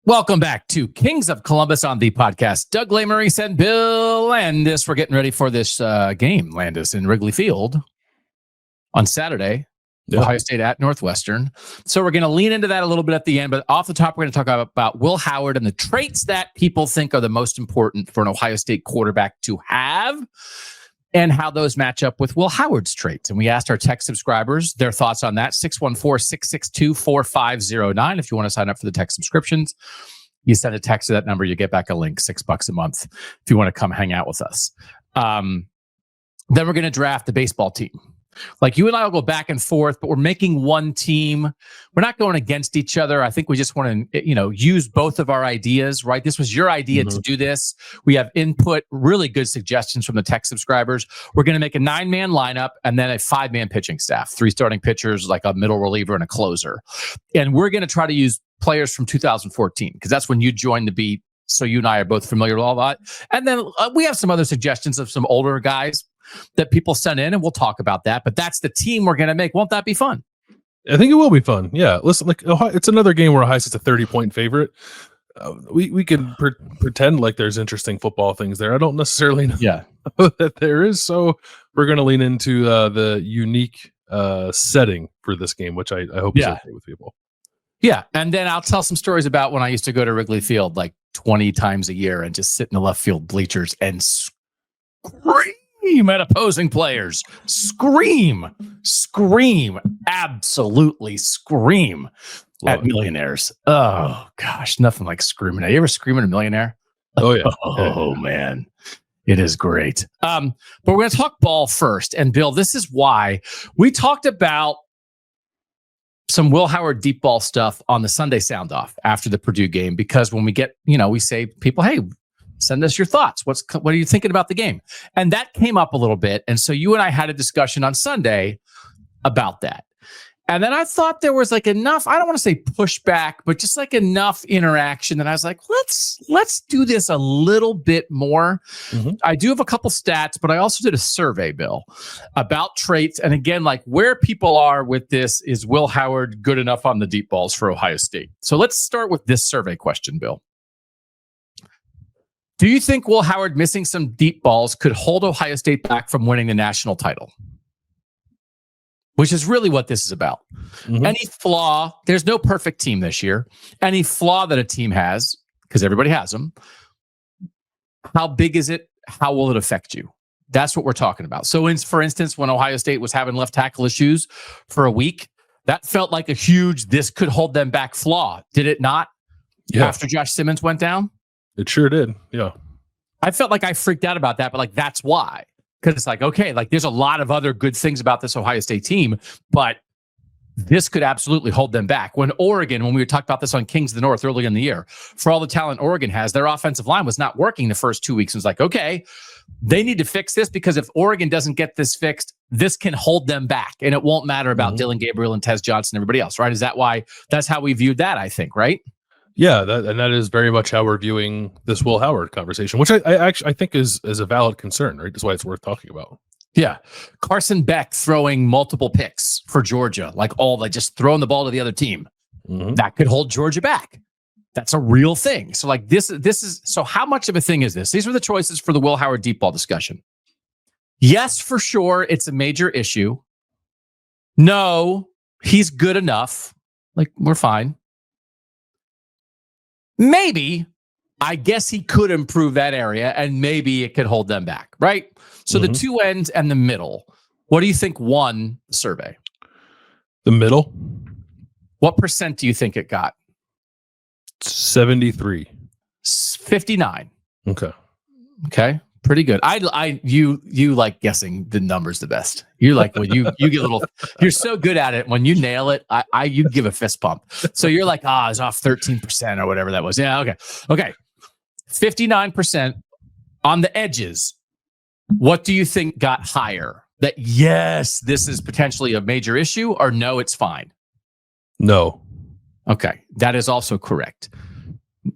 Welcome back to Kings of Columbus on the podcast. Doug Lesmerises and Bill Landis. We're getting ready for this game, Landis, in Wrigley Field on Saturday. Yeah. Ohio State at Northwestern. So we're going to lean into that a little bit at the end, but off the top, we're going to talk about Will Howard and the traits that people think are the most important for an Ohio State quarterback to have, and how those match up with Will Howard's traits. And we asked our tech subscribers their thoughts on that. 614-662-4509. If you want to sign up for the tech subscriptions, you send a text to that number, you get back a link, $6 a month if you want to come hang out with us. Then we're going to draft the baseball team. Like, you and I will go back and forth, but we're making one team. We're not going against each other. I think we just want to, use both of our ideas, right? This was your idea to do this. We have input, really good suggestions from the tech subscribers. We're going to make a 9-man lineup and then a 5-man pitching staff, 3 starting pitchers, like a middle reliever and a closer. And we're going to try to use players from 2014 because that's when you joined the beat. So you and I are both familiar with all that. And then we have some other suggestions of some older guys that people sent in, and we'll talk about that. But that's the team we're going to make. Won't that be fun? I think it will be fun. Yeah. Listen, like, it's another game where Ohio State's a 30-point favorite. We can pretend like there's interesting football things there. I don't necessarily know that there is. So we're going to lean into the unique setting for this game, which I hope is okay with people. Yeah. And then I'll tell some stories about when I used to go to Wrigley Field like 20 times a year and just sit in the left field bleachers and scream at opposing players. Scream, absolutely scream at millionaires. Oh, gosh, nothing like screaming. You ever scream at a millionaire? Oh, yeah. Oh, man. It is great. But we're going to talk ball first. And, Bill, this is why we talked about some Will Howard deep ball stuff on the Sunday sound off after the Purdue game, because when we get, we say people, hey, send us your thoughts. What are you thinking about the game? And that came up a little bit. And so you and I had a discussion on Sunday about that. And then I thought there was like enough, I don't want to say pushback, but just like enough interaction that I was like, let's do this a little bit more. I do have a couple stats, but I also did a survey, Bill, about traits. And again, like where people are with this is Will Howard good enough on the deep balls for Ohio State? So let's start with this survey question, Bill. Do you think Will Howard missing some deep balls could hold Ohio State back from winning the national title? Which is really what this is about. Any flaw, there's no perfect team this year. Any flaw that a team has, because everybody has them, how big is it? How will it affect you? That's what we're talking about. So, for instance, when Ohio State was having left tackle issues for a week, that felt like a huge, this could hold them back flaw. Did it not? Yeah. After Josh Simmons went down? It sure did. Yeah. I felt like I freaked out about that, but like, that's why. Because it's like, okay, like there's a lot of other good things about this Ohio State team, but this could absolutely hold them back. When Oregon, when we were talking about this on Kings of the North early in the year, for all the talent Oregon has, their offensive line was not working the first 2 weeks. And it's like, okay, they need to fix this, because if Oregon doesn't get this fixed, this can hold them back. And it won't matter about Dylan Gabriel and Tez Johnson and everybody else, right? Is that why? That's how we viewed that, I think, right? Yeah, that is very much how we're viewing this Will Howard conversation, which I think is a valid concern, right? That's why it's worth talking about. Yeah. Carson Beck throwing multiple picks for Georgia, just throwing the ball to the other team. That could hold Georgia back. That's a real thing. So like this is, so how much of a thing is this? These were the choices for the Will Howard deep ball discussion. Yes, for sure, it's a major issue. No, he's good enough. Like, we're fine. Maybe, I guess he could improve that area, and maybe it could hold them back, right? So the two ends and the middle. What do you think won the survey? The middle? What percent do you think it got? 73. 59. Okay. Pretty good. You like guessing the numbers the best. You like when you get a little, you're so good at it. When you nail it, you give a fist pump. So you're like, it's off 13% or whatever that was. Yeah. Okay. 59% on the edges. What do you think got higher? That yes, this is potentially a major issue, or no, it's fine? No. Okay. That is also correct.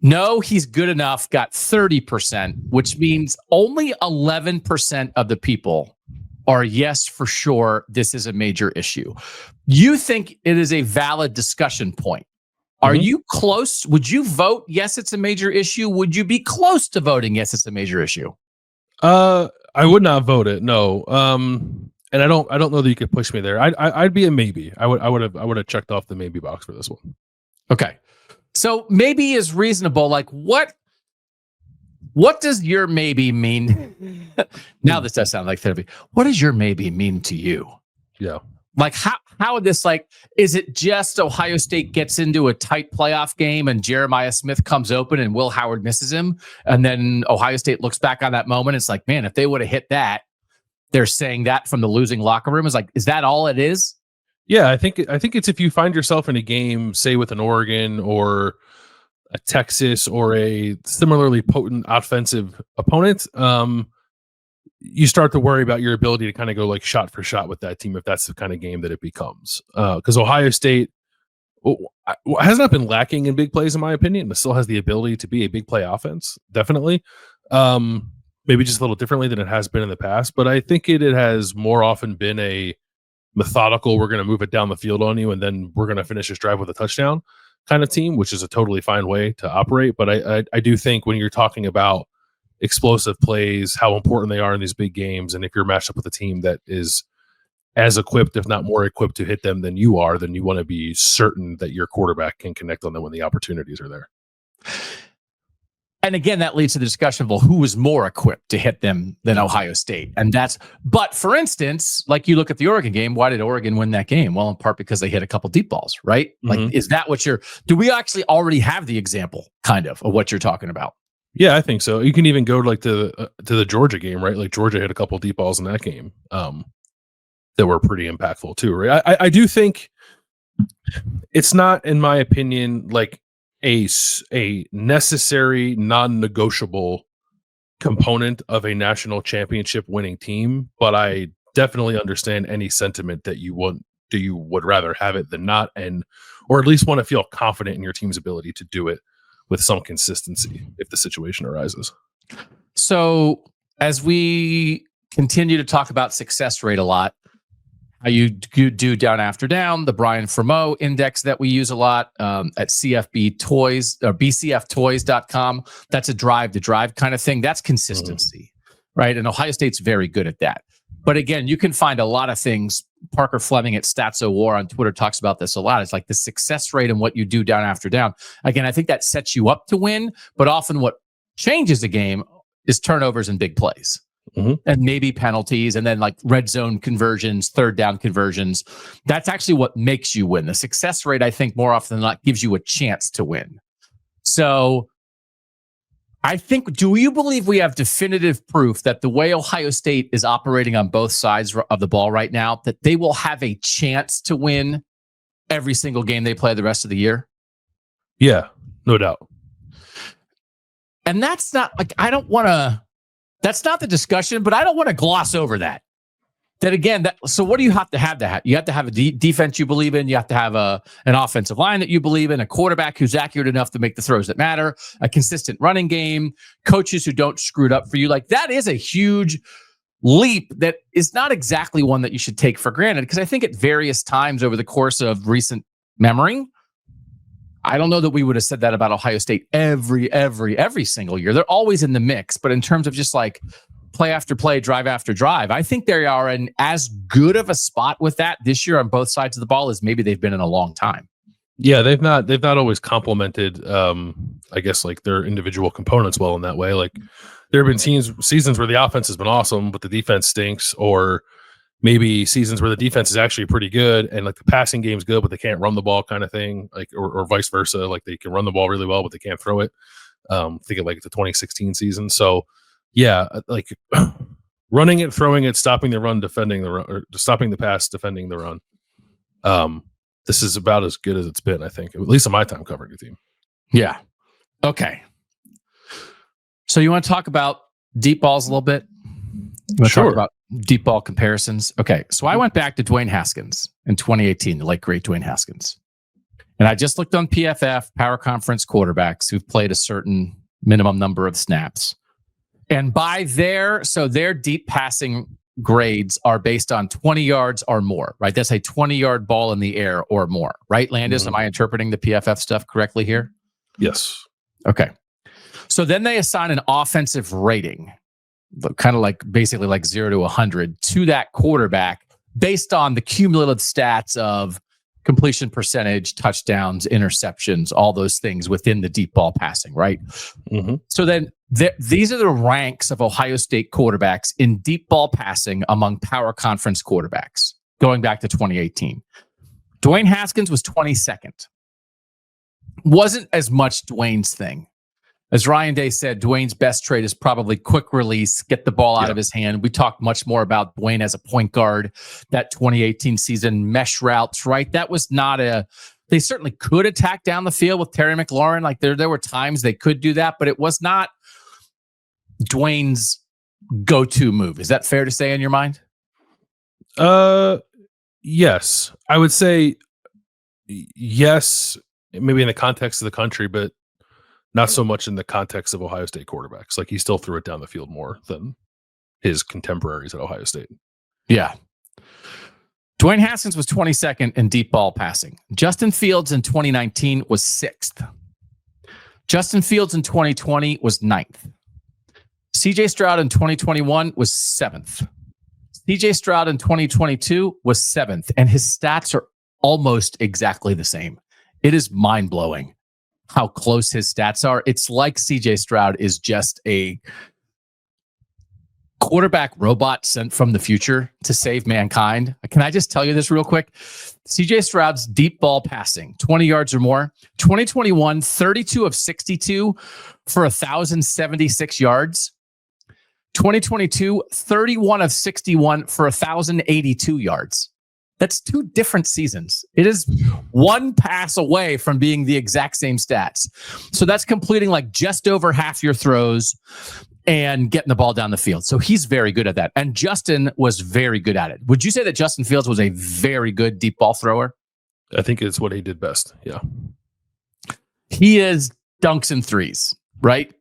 No, he's good enough, got 30%, which means only 11% of the people are yes, for sure, this is a major issue. You think it is a valid discussion point Are you close? Would you vote yes, it's a major issue? Would you be close to voting yes, it's a major issue? I would not vote it. No. And I don't know that you could push me there. I'd be a maybe. I would have checked off the maybe box for this one. Okay. So maybe is reasonable. Like what does your maybe mean? Now this does sound like therapy. What does your maybe mean to you? Yeah. Like how would this, like, is it just Ohio State gets into a tight playoff game and Jeremiah Smith comes open and Will Howard misses him, and then Ohio State looks back on that moment? It's like, man, if they would have hit that, they're saying that from the losing locker room. Is like, is that all it is? Yeah, I think it's if you find yourself in a game, say with an Oregon or a Texas or a similarly potent offensive opponent, you start to worry about your ability to kind of go like shot for shot with that team if that's the kind of game that it becomes. Because Ohio State has not been lacking in big plays, in my opinion, but still has the ability to be a big play offense, definitely. Maybe just a little differently than it has been in the past, but I think it has more often been a methodical, we're going to move it down the field on you, and then we're going to finish this drive with a touchdown kind of team, which is a totally fine way to operate. But I do think when you're talking about explosive plays, how important they are in these big games, and if you're matched up with a team that is as equipped, if not more equipped to hit them than you are, then you want to be certain that your quarterback can connect on them when the opportunities are there. And again, that leads to the discussion of, well, who is more equipped to hit them than Ohio State? But for instance, like you look at the Oregon game, why did Oregon win that game? Well, in part because they hit a couple deep balls, right? Like, is that what do we actually already have the example kind of what you're talking about? Yeah, I think so. You can even go like to the Georgia game, right? Like Georgia hit a couple deep balls in that game that were pretty impactful too, right? I do think it's not, in my opinion, like a necessary, non-negotiable component of a national championship winning team, but I definitely understand any sentiment that you would rather have it than not, or at least want to feel confident in your team's ability to do it with some consistency if the situation arises. So as we continue to talk about success rate a lot, how you do down after down, the Brian Fremeau index that we use a lot at CFB Toys or bcftoys.com, that's a drive to drive kind of thing. That's consistency, right? And Ohio State's very good at that. But again, you can find a lot of things. Parker Fleming at StatsOWar on Twitter talks about this a lot. It's like the success rate and what you do down after down. Again, I think that sets you up to win, but often what changes the game is turnovers and big plays. And maybe penalties, and then like red zone conversions, third down conversions. That's actually what makes you win. The success rate, I think, more often than not, gives you a chance to win. So I think, do you believe we have definitive proof that the way Ohio State is operating on both sides of the ball right now, that they will have a chance to win every single game they play the rest of the year? Yeah, no doubt. And that's not like, that's not the discussion, but I don't want to gloss over that. That again, so what do you have to have that? You have to have a defense you believe in. You have to have an offensive line that you believe in, a quarterback who's accurate enough to make the throws that matter, a consistent running game, coaches who don't screw it up for you. Like, that is a huge leap that is not exactly one that you should take for granted, because I think at various times over the course of recent memory, I don't know that we would have said that about Ohio State every single year. They're always in the mix, but in terms of just like play after play, drive after drive, I think they are in as good of a spot with that this year on both sides of the ball as maybe they've been in a long time. Yeah, they've not always complemented, I guess, like their individual components well in that way. Like there have been seasons where the offense has been awesome, but the defense stinks, or maybe seasons where the defense is actually pretty good and like the passing game's good, but they can't run the ball kind of thing, like or vice versa. Like they can run the ball really well, but they can't throw it. Think of like the 2016 season. So yeah, like running it, throwing it, stopping the run, defending the run, or stopping the pass, defending the run. This is about as good as it's been, I think, at least in my time covering the team. Yeah. Okay. So you want to talk about deep balls a little bit? Sure. Talk about deep ball comparisons. Okay. So I went back to Dwayne Haskins in 2018, the late great Dwayne Haskins. And I just looked on PFF, Power Conference quarterbacks who've played a certain minimum number of snaps. And by their deep passing grades are based on 20 yards or more, right? That's a 20-yard ball in the air or more, right, Landis? Am I interpreting the PFF stuff correctly here? Yes. Okay. So then they assign an offensive rating, kind of like basically like 0 to 100 to that quarterback based on the cumulative stats of completion percentage, touchdowns, interceptions, all those things within the deep ball passing, right? Mm-hmm. So then these are the ranks of Ohio State quarterbacks in deep ball passing among power conference quarterbacks going back to 2018. Dwayne Haskins was 22nd. Wasn't as much Dwayne's thing. As Ryan Day said, Dwayne's best trait is probably quick release, get the ball out of his hand. We talked much more about Dwayne as a point guard, that 2018 season, mesh routes, right? That was not they certainly could attack down the field with Terry McLaurin. Like there were times they could do that, but it was not Dwayne's go-to move. Is that fair to say in your mind? Yes. I would say yes, maybe in the context of the country, but not so much in the context of Ohio State quarterbacks. Like he still threw it down the field more than his contemporaries at Ohio State. Yeah. Dwayne Haskins was 22nd in deep ball passing. Justin Fields in 2019 was 6th. Justin Fields in 2020 was 9th. CJ Stroud in 2021 was 7th. CJ Stroud in 2022 was 7th. And his stats are almost exactly the same. It is mind-blowing how close his stats are. It's like CJ Stroud is just a quarterback robot sent from the future to save mankind. Can I just tell you this real quick? CJ Stroud's deep ball passing, 20 yards or more, 2021, 32 of 62 for 1,076 yards. 2022, 31 of 61 for 1,082 yards. That's 2 different seasons. It is one pass away from being the exact same stats. So that's completing like just over half your throws and getting the ball down the field. So he's very good at that. And Justin was very good at it. Would you say that Justin Fields was a very good deep ball thrower? I think it's what he did best. Yeah. He is dunks and threes, right?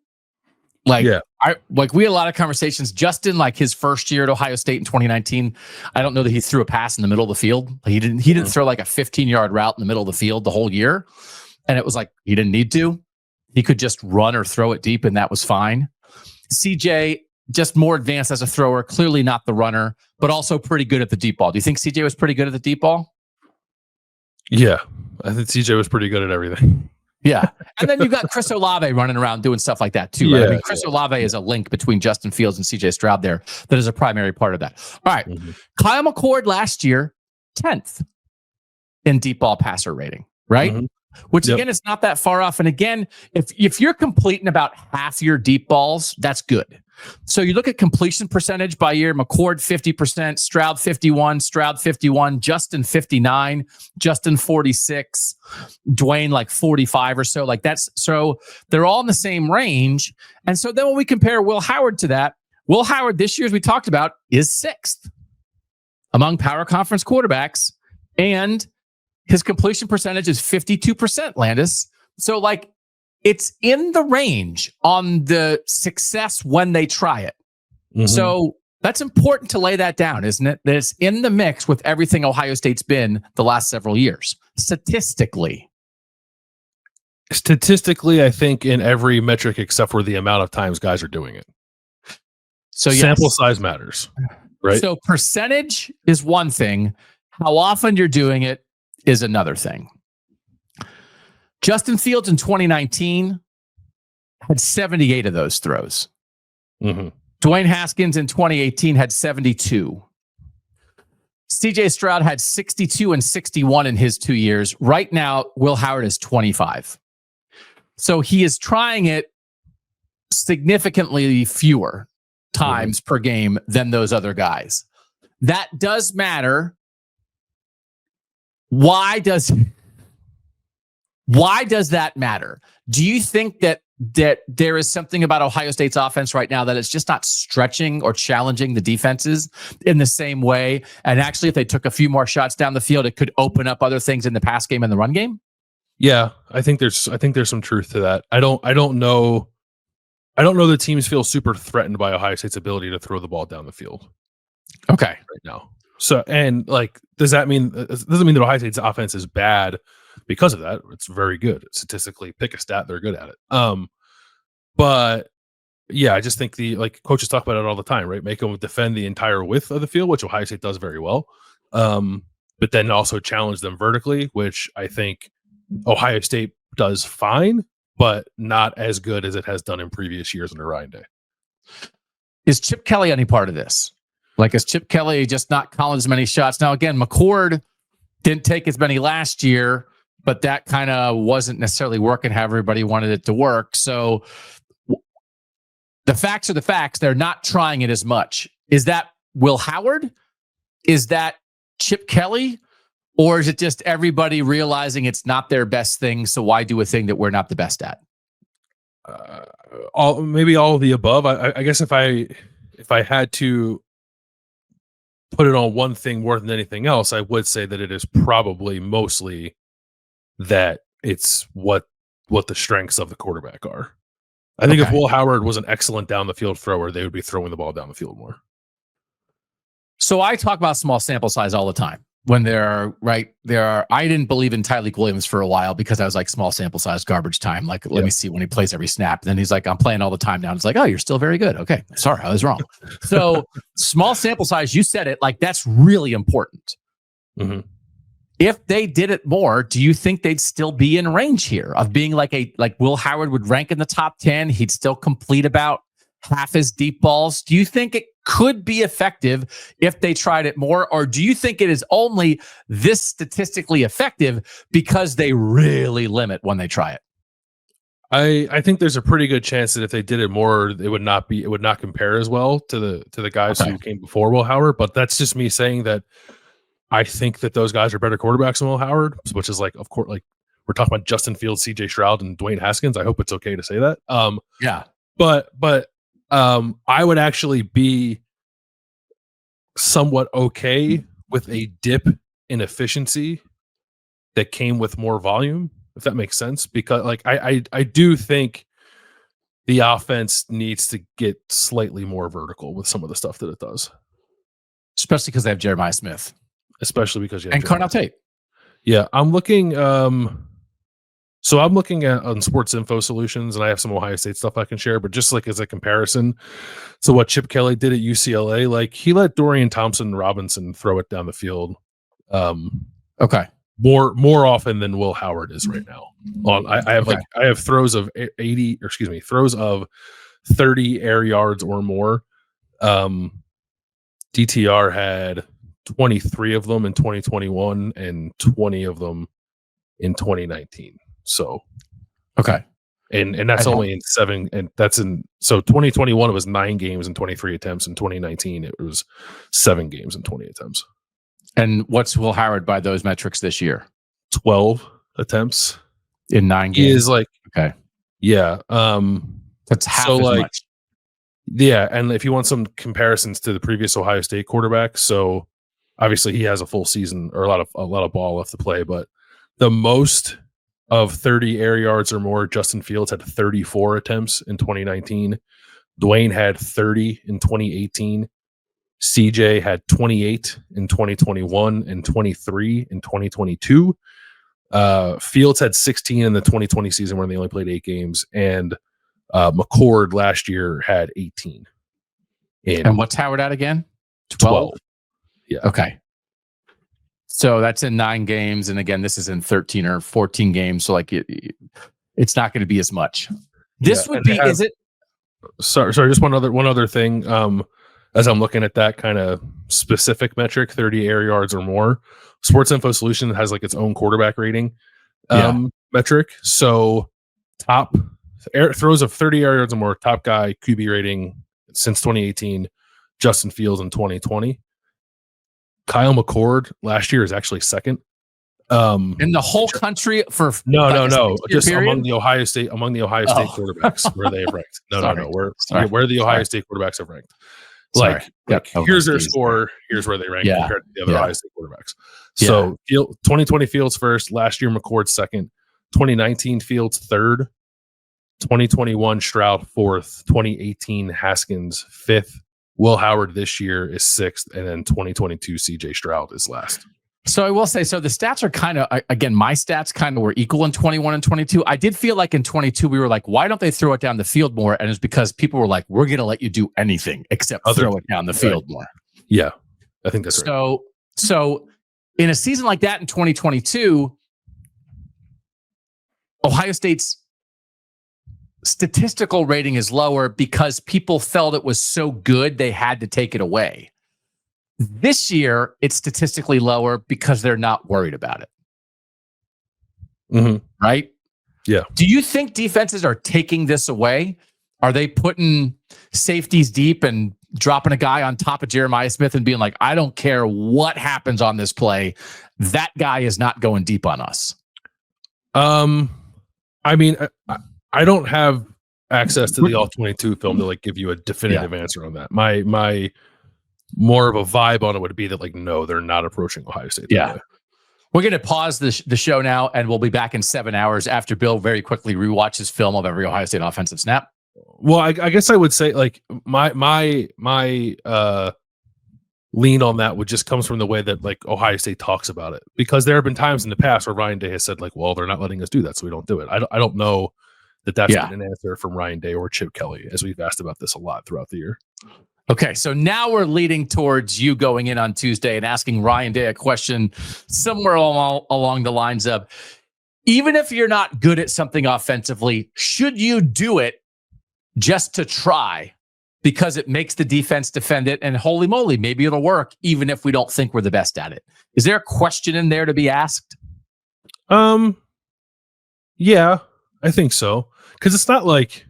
Like, yeah. We had a lot of conversations. Justin, like his first year at Ohio State in 2019, I don't know that he threw a pass in the middle of the field. He didn't throw like a 15-yard route in the middle of the field the whole year. And it was like, he didn't need to. He could just run or throw it deep and that was fine. CJ, just more advanced as a thrower, clearly not the runner, but also pretty good at the deep ball. Do you think CJ was pretty good at the deep ball? Yeah, I think CJ was pretty good at everything. Yeah. And then you've got Chris Olave running around doing stuff like that too, right? Yeah, I mean, Chris Olave is a link between Justin Fields and CJ Stroud there that is a primary part of that. All right. Mm-hmm. Kyle McCord last year, 10th in deep ball passer rating, right? Mm-hmm. Which again, is not that far off. And again, if you're completing about half your deep balls, that's good. So you look at completion percentage by year, McCord 50%, Stroud 51, Justin 59, Justin 46, Dwayne like 45 or so. Like that's, so they're all in the same range. And so then when we compare Will Howard to that, Will Howard this year, as we talked about, is 6th among power conference quarterbacks. And his completion percentage is 52%, Landis. So like, it's in the range on the success when they try it. Mm-hmm. So that's important to lay that down, isn't it? That it's in the mix with everything Ohio State's been the last several years. Statistically, I think in every metric except for the amount of times guys are doing it. So sample size matters, right? So percentage is one thing. How often you're doing it is another thing. Justin Fields in 2019 had 78 of those throws. Mm-hmm. Dwayne Haskins in 2018 had 72. CJ Stroud had 62 and 61 in his 2 years. Right now, Will Howard is 25. So he is trying it significantly fewer times per game than those other guys. That does matter. Why does that matter? Do you think that there is something about Ohio State's offense right now that it's just not stretching or challenging the defenses in the same way? And actually, if they took a few more shots down the field, it could open up other things in the pass game and the run game? Yeah, I think there's some truth to that. I don't know the teams feel super threatened by Ohio State's ability to throw the ball down the field. Okay. Right now. So, and like, does that mean it doesn't mean that Ohio State's offense is bad because of that? It's very good. Statistically, pick a stat, they're good at it. But yeah, I just think coaches talk about it all the time, right? Make them defend the entire width of the field, which Ohio State does very well. But then also challenge them vertically, which I think Ohio State does fine, but not as good as it has done in previous years under Ryan Day. Is Chip Kelly any part of this? Like, is Chip Kelly just not calling as many shots? Now, again, McCord didn't take as many last year, but that kind of wasn't necessarily working how everybody wanted it to work. So the facts are the facts. They're not trying it as much. Is that Will Howard? Is that Chip Kelly? Or is it just everybody realizing it's not their best thing, so why do a thing that we're not the best at? Maybe all of the above. I guess if I had to put it on one thing more than anything else, I would say that it is probably mostly that it's what the strengths of the quarterback are. I think if Will Howard was an excellent down the field thrower, they would be throwing the ball down the field more. So I talk about small sample size all the time. When I didn't believe in Tyreek Williams for a while because I was like, small sample size, garbage time. Like, let me see when he plays every snap. And then he's like, I'm playing all the time now. And it's like, oh, you're still very good. Okay. Sorry, I was wrong. So small sample size, you said it, like, that's really important. Mm-hmm. If they did it more, do you think they'd still be in range here of being like Will Howard would rank in the top 10? He'd still complete about half his deep balls. Do you think it could be effective if they tried it more? Or do you think it is only this statistically effective because they really limit when they try it? I think there's a pretty good chance that if they did it more, it would not compare as well to the guys who came before Will Howard. But that's just me saying that I think that those guys are better quarterbacks than Will Howard, which is like, of course, like we're talking about Justin Fields, CJ Stroud, and Dwayne Haskins. I hope it's okay to say that. Yeah. But I would actually be somewhat okay with a dip in efficiency that came with more volume, if that makes sense. Because like I do think the offense needs to get slightly more vertical with some of the stuff that it does. Especially because they have Jeremiah Smith. Especially because you have and Carnell Tate. Yeah, I'm looking. So I'm looking at on Sports Info Solutions, and I have some Ohio State stuff I can share. But just like as a comparison to what Chip Kelly did at UCLA, like he let Dorian Thompson-Robinson throw it down the field. More often than Will Howard is right now. I have throws of 30 air yards or more. DTR had 23 of them in 2021 and 20 of them in 2019. So, and that's only in 7, and that's in 2021 it was 9 games and 23 attempts. In 2019 it was 7 games and 20 attempts. And what's Will Howard by those metrics this year? 12 attempts in 9 games. He is like yeah. That's half as much. Yeah, and if you want some comparisons to the previous Ohio State quarterback, so obviously he has a full season or a lot of ball left to play, but the most of 30 air yards or more, Justin Fields had 34 attempts in 2019. Dwayne had 30 in 2018. CJ had 28 in 2021 and 23 in 2022. Fields had 16 in the 2020 season when they only played 8 games, and McCord last year had 18. And what's Howard at again? 12. Yeah. Okay. So that's in 9 games, and again, this is in 13 or 14 games. So like, it's not going to be as much. This would be. Is it? Sorry. Just one other thing. As I'm looking at that kind of specific metric, 30 air yards or more, Sports Info Solution has like its own quarterback rating metric. So top throws of 30 air yards or more, top guy QB rating since 2018, Justin Fields in 2020. Kyle McCord last year is actually second. In the whole country for no, just period? among the Ohio State quarterbacks where they have ranked. No, where the Ohio State quarterbacks have ranked. Here's their score. Here's where they rank compared to the other Ohio State quarterbacks. So 2020 Fields first, last year McCord second, 2019 Fields third, 2021 Stroud fourth, 2018 Haskins fifth, Will Howard this year is 6th, and then 2022 CJ Stroud is last. So I will say, so the stats are kind of, again, my stats kind of were equal in 21 and 22. I did feel like in 22, we were like, why don't they throw it down the field more? And it's because people were like, we're going to let you do anything except throw it down the field more. Yeah, I think that's right. So in a season like that in 2022, Ohio State's statistical rating is lower because people felt it was so good they had to take it away. This year, it's statistically lower because they're not worried about it. Mm-hmm. Right? Yeah. Do you think defenses are taking this away? Are they putting safeties deep and dropping a guy on top of Jeremiah Smith and being like, I don't care what happens on this play. That guy is not going deep on us. I mean, I don't have access to the All-22 film to like give you a definitive answer on that. My more of a vibe on it would be that like, no, they're not approaching Ohio State. Yeah. We're going to pause the show now, and we'll be back in 7 hours after Bill very quickly rewatches film of every Ohio State offensive snap. Well, I guess I would say like my lean on that would just comes from the way that like Ohio State talks about it, because there have been times in the past where Ryan Day has said like, well, they're not letting us do that, so we don't do it. I don't know that that's been an answer from Ryan Day or Chip Kelly, as we've asked about this a lot throughout the year. Okay, so now we're leading towards you going in on Tuesday and asking Ryan Day a question somewhere along the lines of, even if you're not good at something offensively, should you do it just to try because it makes the defense defend it? And holy moly, maybe it'll work even if we don't think we're the best at it. Is there a question in there to be asked? Yeah, I think so. Because it's not like,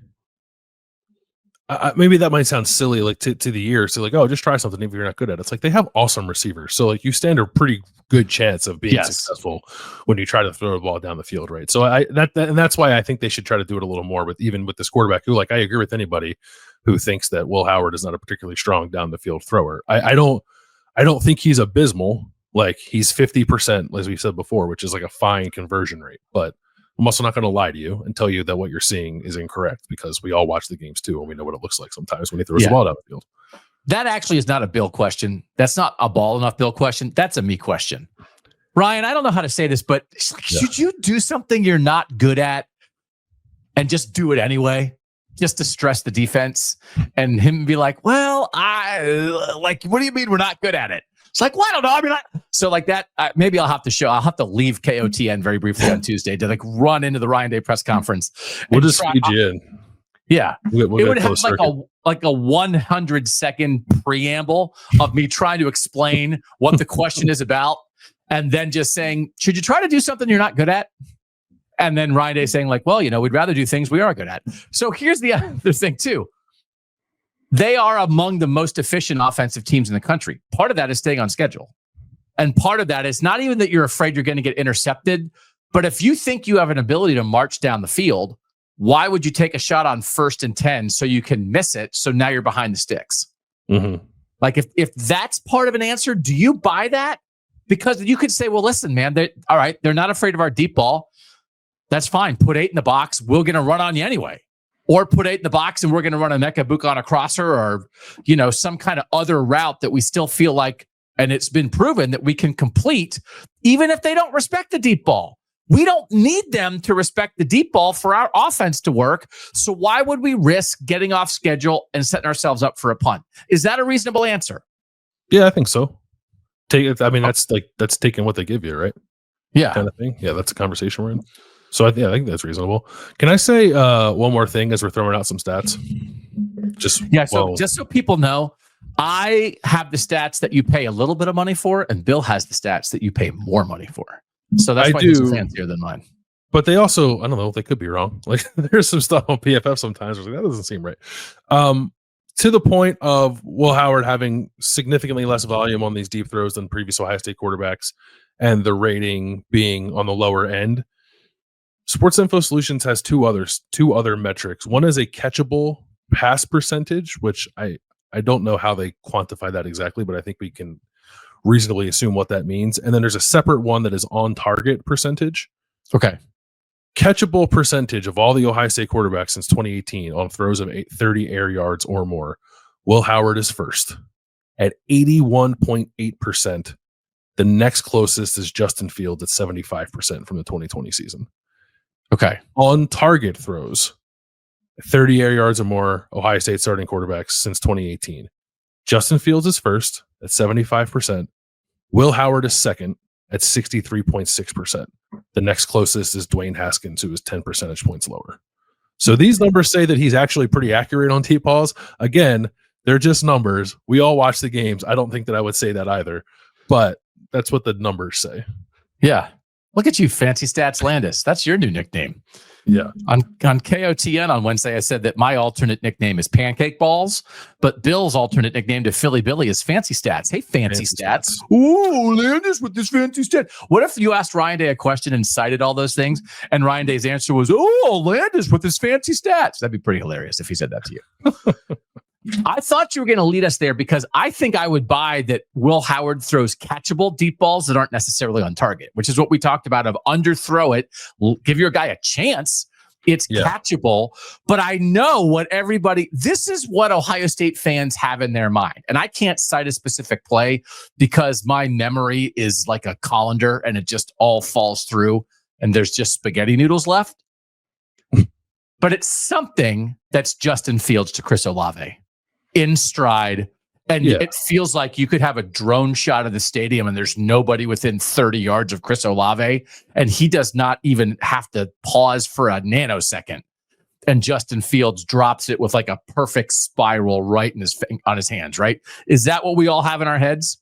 maybe that might sound silly, like to the ear. So like, oh, just try something if you're not good at it. It's like they have awesome receivers, so like you stand a pretty good chance of being successful when you try to throw the ball down the field, right? So and that's why I think they should try to do it a little more with even with this quarterback, who, like, I agree with anybody who thinks that Will Howard is not a particularly strong down the field thrower. I don't think he's abysmal. Like, he's 50%, as we said before, which is like a fine conversion rate, but I'm also not going to lie to you and tell you that what you're seeing is incorrect, because we all watch the games too, and we know what it looks like sometimes when he throws the ball down the field. That actually is not a Bill question. That's not a ball enough Bill question. That's a me question. Ryan, I don't know how to say this, but should you do something you're not good at and just do it anyway, just to stress the defense, and him be like, well, what do you mean we're not good at it? It's like, well, I don't know. I mean, so like that, maybe I'll have to leave KOTN very briefly on Tuesday to like run into the Ryan Day press conference. We'll just feed you in. Yeah. We'll it would have like a 100-second preamble of me trying to explain what the question is about, and then just saying, should you try to do something you're not good at? And then Ryan Day saying like, well, we'd rather do things we are good at. So here's the other thing too. They are among the most efficient offensive teams in the country. Part of that is staying on schedule. And part of that is not even that you're afraid you're going to get intercepted, but if you think you have an ability to march down the field, why would you take a shot on 1st and 10 so you can miss it? So now you're behind the sticks. Mm-hmm. Like if that's part of an answer, do you buy that? Because you could say, well, listen, man, all right, they're not afraid of our deep ball. That's fine. Put 8 in the box. We're going to run on you anyway. Or put 8 in the box and we're going to run a Mecca Buka on a crosser, or, some kind of other route that we still feel like, and it's been proven that we can complete, even if they don't respect the deep ball. We don't need them to respect the deep ball for our offense to work. So why would we risk getting off schedule and setting ourselves up for a punt? Is that a reasonable answer? Yeah, I think so. That's taking what they give you, right? Yeah. Kind of thing. Yeah, that's a conversation we're in. So I think that's reasonable. Can I say one more thing as we're throwing out some stats? Just so people know, I have the stats that you pay a little bit of money for, and Bill has the stats that you pay more money for. So that's why it's fancier than mine. But they also, I don't know, they could be wrong. Like, there's some stuff on PFF sometimes where that doesn't seem right. To the point of Will Howard having significantly less volume on these deep throws than previous Ohio State quarterbacks, and the rating being on the lower end. Sports Info Solutions has two other metrics. One is a catchable pass percentage, which I don't know how they quantify that exactly, but I think we can reasonably assume what that means. And then there's a separate one that is on target percentage. Okay. Catchable percentage of all the Ohio State quarterbacks since 2018 on throws of 30 air yards or more Will Howard is first at 81.8%. The next closest is Justin Fields at 75% from the 2020 season. Okay. On target throws, 30 air yards or more, Ohio State starting quarterbacks since 2018. Justin Fields is first at 75%. Will Howard is second at 63.6%. The next closest is Dwayne Haskins, who is 10 percentage points lower. So these numbers say that he's actually pretty accurate on deep balls. Again, they're just numbers. We all watch the games. I don't think that I would say that either, but that's what the numbers say. Yeah. Look at you, Fancy Stats Landis. That's your new nickname. Yeah. On KOTN on Wednesday, I said that my alternate nickname is Pancake Balls, but Bill's alternate nickname to Philly Billy is Fancy Stats. Hey, Fancy Stats. Ooh, Landis with this fancy stat. What if you asked Ryan Day a question and cited all those things, and Ryan Day's answer was, oh, Landis with his fancy stats? That'd be pretty hilarious if he said that to you. I thought you were going to lead us there because I think I would buy that Will Howard throws catchable deep balls that aren't necessarily on target, which is what we talked about of underthrow it, give your guy a chance. It's catchable, but I know what this is what Ohio State fans have in their mind. And I can't cite a specific play because my memory is like a colander and it just all falls through and there's just spaghetti noodles left. But it's something that's Justin Fields to Chris Olave in stride. And it feels like you could have a drone shot of the stadium and there's nobody within 30 yards of Chris Olave. And he does not even have to pause for a nanosecond. And Justin Fields drops it with like a perfect spiral right on his hands, right? Is that what we all have in our heads?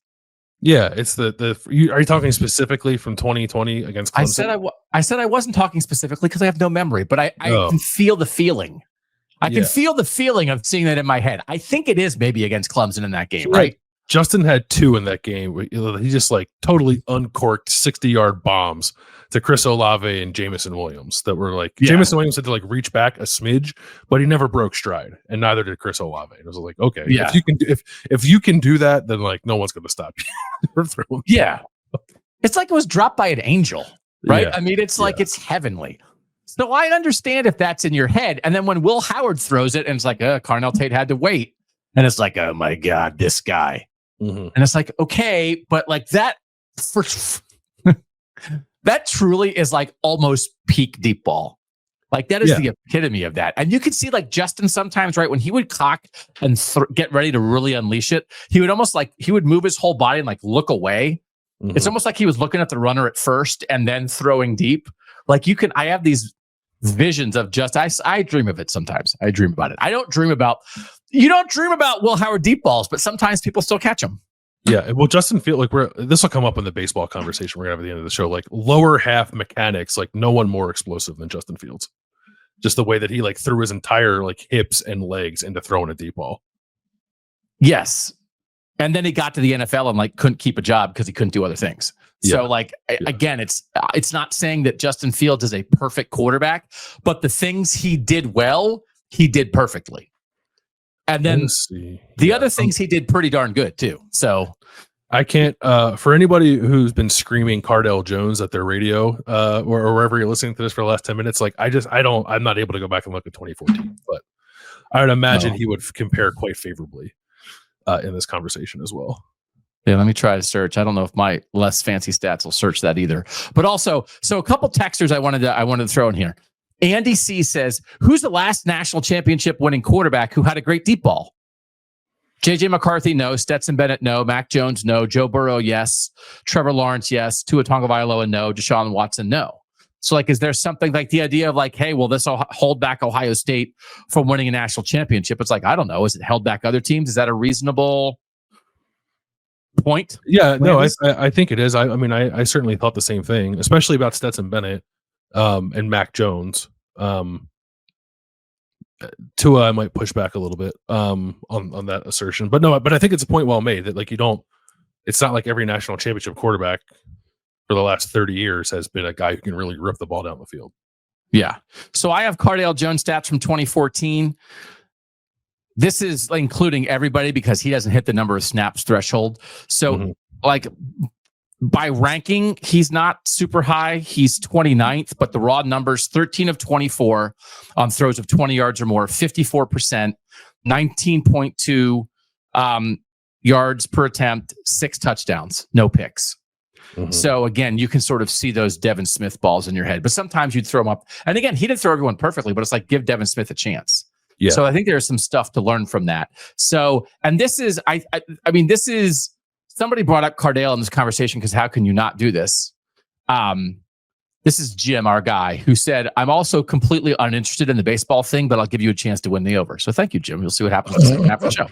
Yeah, it's are you talking specifically from 2020 against Clemson? I said I wasn't talking specifically because I have no memory, but I can feel the feeling. I can feel the feeling of seeing that in my head. I think it is maybe against Clemson in that game, right? Justin had 2 in that game. He just like totally uncorked 60-yard bombs to Chris Olave and Jamison Williams that were like, Jamison Williams had to like reach back a smidge, but he never broke stride, and neither did Chris Olave. And it was like, okay, if you can do that, then like no one's going to stop you. It's like it was dropped by an angel, right? I mean, it's like it's heavenly. So I understand if that's in your head. And then when Will Howard throws it and it's like, Carnell Tate had to wait. And it's like, oh my God, this guy. Mm-hmm. And it's like, okay, but like that, that truly is like almost peak deep ball. Like that is the epitome of that. And you can see like Justin sometimes, right? When he would cock and get ready to really unleash it, he would almost like, he would move his whole body and like look away. Mm-hmm. It's almost like he was looking at the runner at first and then throwing deep. Like I have these visions of I dream of it sometimes. I dream about it. You don't dream about Will Howard deep balls, but sometimes people still catch them. Yeah. Well, Justin Field, like this will come up in the baseball conversation we're gonna have at the end of the show. Like lower half mechanics, like no one more explosive than Justin Fields. Just the way that he like threw his entire like hips and legs into throwing a deep ball. Yes. And then he got to the NFL and like couldn't keep a job because he couldn't do other things. So like, again, it's not saying that Justin Fields is a perfect quarterback, but the things he did well, he did perfectly. And then the other things he did pretty darn good too. So I can't, for anybody who's been screaming Cardell Jones at their radio, or wherever you're listening to this for the last 10 minutes, like I'm not able to go back and look at 2014, but I would imagine he would compare quite favorably in this conversation as well. Yeah, let me try to search. I don't know if my less fancy stats will search that either. But also, so a couple texters I wanted to throw in here. Andy C says, who's the last national championship winning quarterback who had a great deep ball? JJ McCarthy, no. Stetson Bennett, no. Mac Jones, no. Joe Burrow, yes. Trevor Lawrence, yes. Tua Tagovailoa, no. Deshaun Watson, no. So like, is there something like the idea of like, hey, will this hold back Ohio State from winning a national championship? It's like, I don't know. Is it held back other teams? Is that a reasonable point? Yeah, no, I think it is. I mean, I certainly thought the same thing, especially about Stetson Bennett and Mac Jones. Tua, I might push back a little bit on that assertion, but I think it's a point well made that like it's not like every national championship quarterback for the last 30 years has been a guy who can really rip the ball down the field. Yeah. So I have Cardale Jones stats from 2014. This is including everybody because he doesn't hit the number of snaps threshold. So like by ranking, he's not super high. He's 29th, but the raw numbers, 13 of 24 on throws of 20 yards or more, 54%, 19.2 yards per attempt, 6 touchdowns, no picks. Mm-hmm. So again, you can sort of see those Devin Smith balls in your head, but sometimes you'd throw them up. And again, he didn't throw everyone perfectly, but it's like, give Devin Smith a chance. Yeah. So I think there's some stuff to learn from that. So, and this is, I mean, this is, somebody brought up Cardale in this conversation because how can you not do this? This is Jim, our guy, who said, I'm also completely uninterested in the baseball thing, but I'll give you a chance to win the over. So thank you, Jim. We'll see what happens in the second half of the show.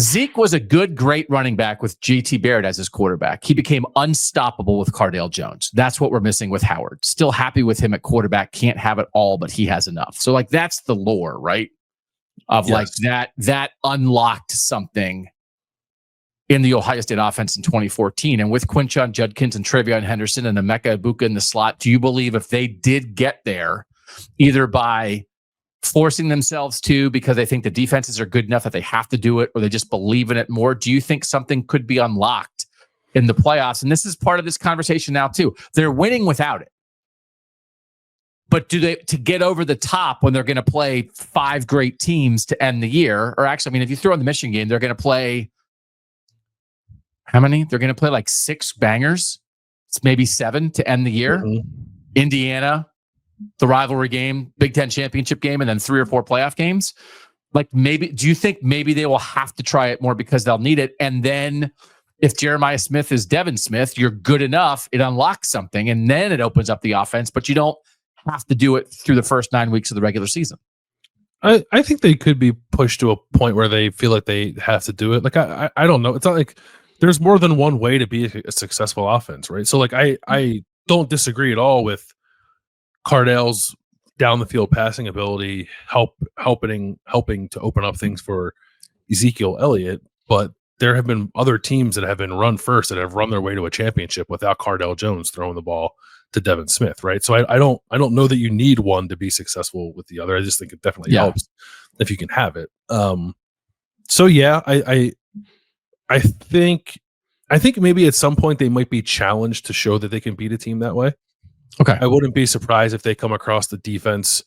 Zeke was a great running back with J.T. Barrett as his quarterback. He became unstoppable with Cardale Jones. That's what we're missing with Howard. Still happy with him at quarterback. Can't have it all, but he has enough. So like that's the lore, right? Of yes. Like that unlocked something in the Ohio State offense in 2014. And with Quinshon Judkins and Travion Henderson and Emeka Egbuka in the slot, do you believe if they did get there, either by forcing themselves to because they think the defenses are good enough that they have to do it, or they just believe in it more, do you think something could be unlocked in the playoffs? And this is part of this conversation now too. They're winning without it. But do they, to get over the top when they're going to play 5 great teams to end the year, or actually, I mean, if you throw in the Michigan game, they're going to play how many? They're going to play like 6 bangers. It's maybe 7 to end the year. Mm-hmm. Indiana, the rivalry game, Big Ten championship game, and then 3 or 4 playoff games. Like maybe, do you think maybe they will have to try it more because they'll need it? And then if Jeremiah Smith is Devin Smith, you're good enough, it unlocks something, and then it opens up the offense, but you don't have to do it through the first 9 weeks of the regular season. I think they could be pushed to a point where they feel like they have to do it. Like, I don't know. It's not like there's more than one way to be a successful offense, right? So like, I don't disagree at all with Cardale's down the field passing ability, helping to open up things for Ezekiel Elliott. But there have been other teams that have been run first that have run their way to a championship without Cardale Jones throwing the ball to Devin Smith, right? So I don't know that you need one to be successful with the other. I just think it definitely helps if you can have it. So yeah, I think maybe at some point they might be challenged to show that they can beat a team that way. Okay. I wouldn't be surprised if they come across the defense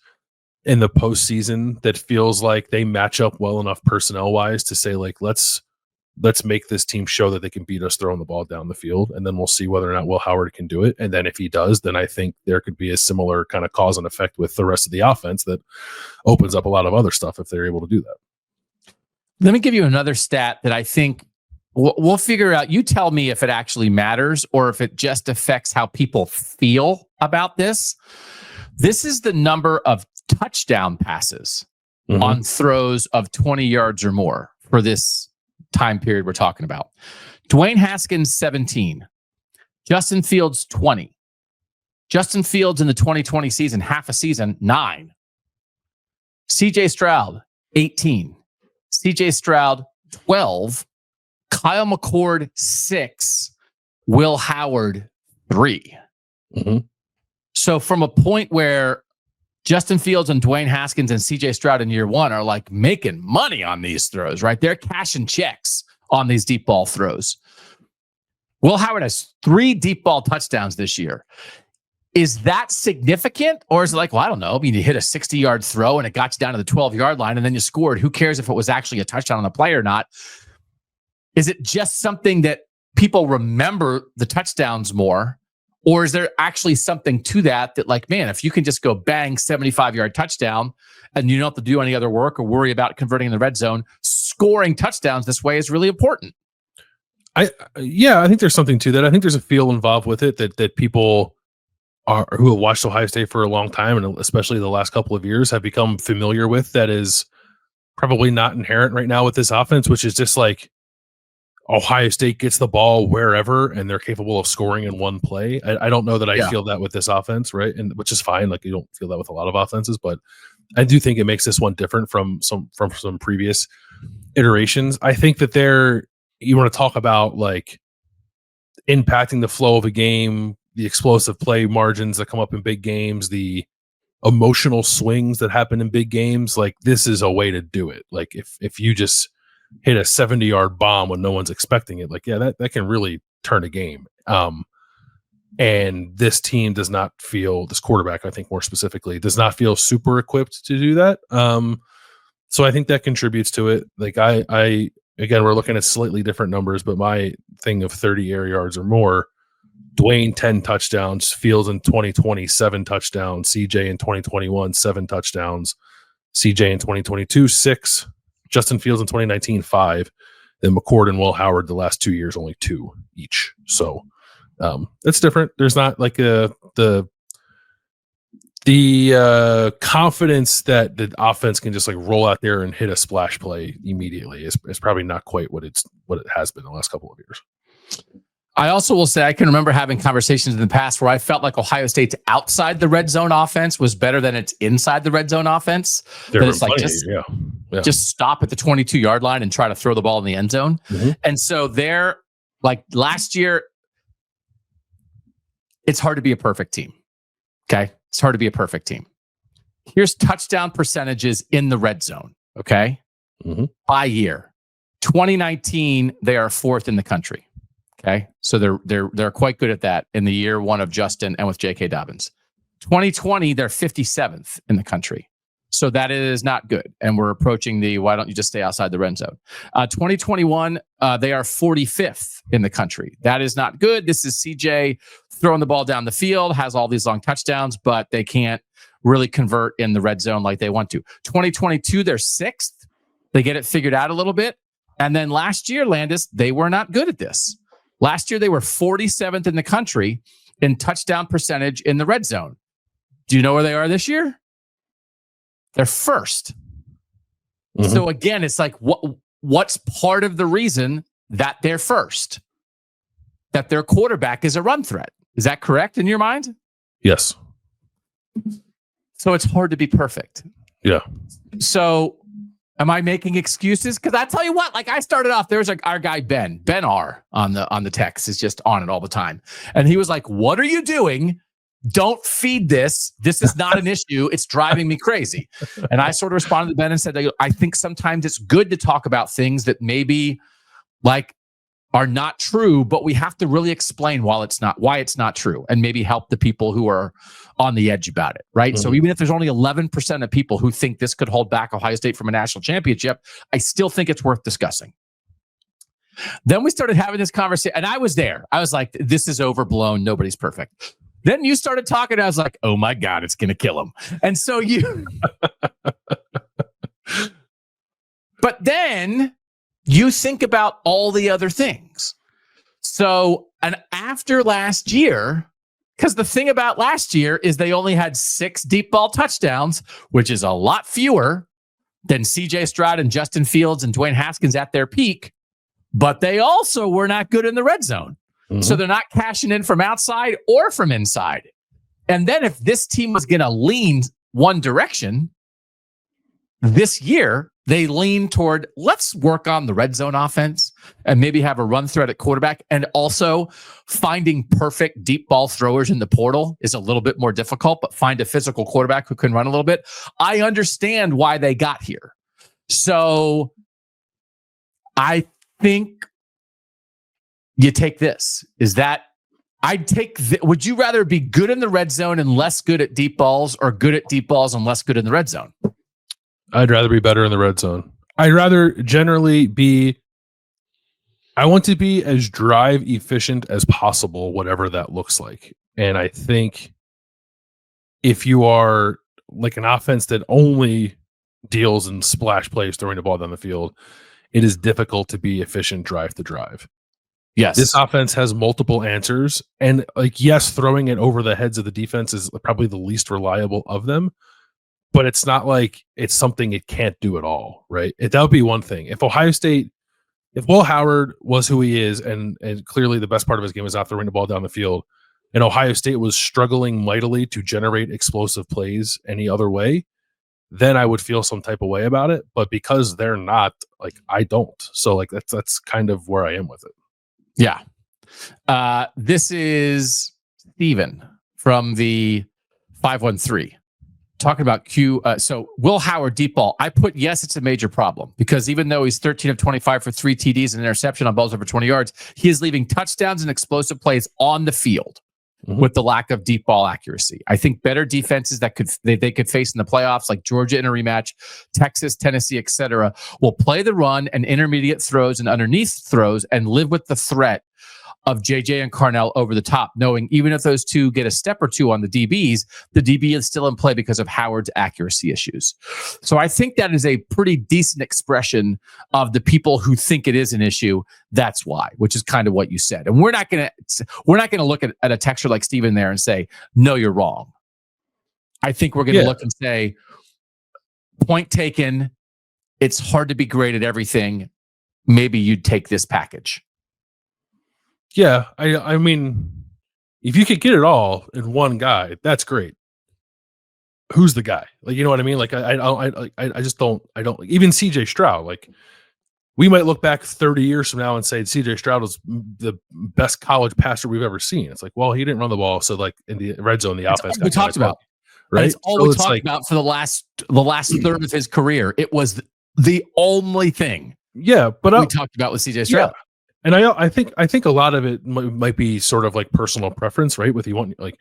in the postseason that feels like they match up well enough personnel wise to say like, let's make this team show that they can beat us throwing the ball down the field. And then we'll see whether or not Will Howard can do it. And then if he does, then I think there could be a similar kind of cause and effect with the rest of the offense that opens up a lot of other stuff if they're able to do that. Let me give you another stat that I think we'll figure out. You tell me if it actually matters or if it just affects how people feel about this. This is the number of touchdown passes on throws of 20 yards or more for this time period we're talking about. Dwayne Haskins, 17. Justin Fields, 20. Justin Fields in the 2020 season, half a season, 9. CJ Stroud, 18. CJ Stroud, 12. Kyle McCord, 6. Will Howard, 3. So from a point where Justin Fields and Dwayne Haskins and CJ Stroud in year 1 are like making money on these throws, right? They're cashing checks on these deep ball throws. Will Howard has 3 deep ball touchdowns this year. Is that significant? Or is it like, well, I don't know. I mean, you hit a 60-yard throw and it got you down to the 12-yard line and then you scored. Who cares if it was actually a touchdown on the play or not? Is it just something that people remember the touchdowns more? Or is there actually something to that like, man, if you can just go bang 75-yard touchdown and you don't have to do any other work or worry about converting in the red zone, scoring touchdowns this way is really important. I think there's something to that. I think there's a feel involved with it that people who have watched Ohio State for a long time, and especially the last couple of years, have become familiar with, that is probably not inherent right now with this offense, which is just like, Ohio State gets the ball wherever and they're capable of scoring in one play. I don't know that I feel that with this offense, right? And which is fine. Like you don't feel that with a lot of offenses, but I do think it makes this one different from some previous iterations. I think that you want to talk about like impacting the flow of a game, the explosive play margins that come up in big games, the emotional swings that happen in big games. Like this is a way to do it. Like if you just hit a 70-yard bomb when no one's expecting it, like, yeah, that can really turn a game. And this team does not feel, this quarterback, I think more specifically, does not feel super equipped to do that. So I think that contributes to it. Like I again, we're looking at slightly different numbers, but my thing of 30 air yards or more, Dwayne 10 touchdowns, Fields in 2020 7 touchdowns, CJ in 2021 7 touchdowns, CJ in 2022 6, Justin Fields in 2019 5, then McCord and Will Howard the last 2 years only 2 each. So it's different. There's not like the confidence that the offense can just like roll out there and hit a splash play immediately is probably not quite what it has been the last couple of years. I also will say I can remember having conversations in the past where I felt like Ohio State's outside the red zone offense was better than its inside the red zone offense. That it's like just stop at the 22-yard line and try to throw the ball in the end zone. Mm-hmm. And so they're like last year, it's hard to be a perfect team. Okay. It's hard to be a perfect team. Here's touchdown percentages in the red zone. Okay. Mm-hmm. By year, 2019, they are 4th in the country. Okay. So they're quite good at that in the year one of Justin and with J.K. Dobbins. 2020, they're 57th in the country. So that is not good. And we're approaching the, why don't you just stay outside the red zone? 2021, they are 45th in the country. That is not good. This is CJ throwing the ball down the field, has all these long touchdowns, but they can't really convert in the red zone like they want to. 2022, they're 6th. They get it figured out a little bit. And then last year, Landis, they were not good at this. Last year, they were 47th in the country in touchdown percentage in the red zone. Do you know where they are this year? They're 1st. Mm-hmm. So again, it's like, what's part of the reason that they're 1st? That their quarterback is a run threat. Is that correct in your mind? Yes. So it's hard to be perfect. Yeah. So am I making excuses? Because I tell you what, like I started off, there's our guy Ben R on the text is just on it all the time. And he was like, what are you doing? Don't feed this. This is not an issue. It's driving me crazy. And I sort of responded to Ben and said, I think sometimes it's good to talk about things that maybe like are not true, but we have to really explain why it's not true and maybe help the people who are on the edge about it. Right. Mm-hmm. So even if there's only 11% of people who think this could hold back Ohio State from a national championship, I still think it's worth discussing. Then we started having this conversation and I was there. I was like, this is overblown. Nobody's perfect. Then you started talking. I was like, oh my God, it's going to kill him. And so but then you think about all the other things. So, and after last year, because the thing about last year is they only had 6 deep ball touchdowns, which is a lot fewer than CJ Stroud and Justin Fields and Dwayne Haskins at their peak, but they also were not good in the red zone. Mm-hmm. So they're not cashing in from outside or from inside. And then if this team was going to lean one direction, this year they lean toward let's work on the red zone offense and maybe have a run threat at quarterback. And also finding perfect deep ball throwers in the portal is a little bit more difficult, but find a physical quarterback who can run a little bit. I understand why they got here. So I think you take this. Is that I'd take would you rather be good in the red zone and less good at deep balls or good at deep balls and less good in the red zone? I'd rather be better in the red zone. I'd rather generally I want to be as drive efficient as possible, whatever that looks like. And I think if you are like an offense that only deals in splash plays throwing the ball down the field, it is difficult to be efficient drive to drive. Yes. This offense has multiple answers. And like, yes, throwing it over the heads of the defense is probably the least reliable of them. But it's not like it's something it can't do at all, right? That would be one thing. If Will Howard was who he is, and clearly the best part of his game is not throwing the ball down the field, and Ohio State was struggling mightily to generate explosive plays any other way, then I would feel some type of way about it. But because they're not, like, I don't. So like that's kind of where I am with it. Yeah. This is Steven from the 513 talking about so Will Howard deep ball. I put yes, it's a major problem because even though he's 13 of 25 for 3 TDs and an interception on balls over 20 yards, he is leaving touchdowns and explosive plays on the field. with the lack of deep ball accuracy. I think better defenses that they could face in the playoffs, like Georgia in a rematch, Texas, Tennessee, etc., will play the run and intermediate throws and underneath throws and live with the threat of JJ and Carnell over the top, knowing even if those two get a step or two on the DBs, the DB is still in play because of Howard's accuracy issues. So I think that is a pretty decent expression of the people who think it is an issue. That's why, which is kind of what you said. And we're not going to look at a texter like Steven there and say, no, you're wrong. I think we're going to look and say, point taken. It's hard to be great at everything. Maybe you'd take this package. Yeah, I mean, if you could get it all in one guy, that's great. Who's the guy? Like, you know what I mean? Like, I just don't even CJ Stroud. Like, we might look back 30 years from now and say CJ Stroud was the best college passer we've ever seen. It's like, well, he didn't run the ball, so like in the red zone, the offense. We talked about, right? It's all we talked about for the last third of his career. It was the only thing. Yeah, but we talked about with CJ Stroud. Yeah. And I think a lot of it might be sort of like personal preference, right? With you want, like,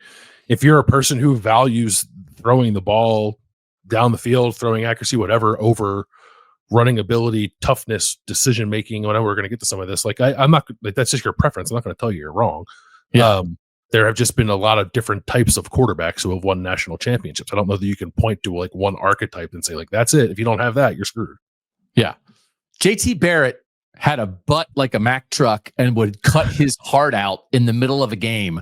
if you're a person who values throwing the ball down the field, throwing accuracy, whatever, over running ability, toughness, decision making. Whenever we're going to get to some of this, like I'm not like that's just your preference. I'm not going to tell you you're wrong. Yeah. There have just been a lot of different types of quarterbacks who have won national championships. I don't know that you can point to like one archetype and say like that's it. If you don't have that, you're screwed. Yeah. JT Barrett had a butt like a Mack truck and would cut his heart out in the middle of a game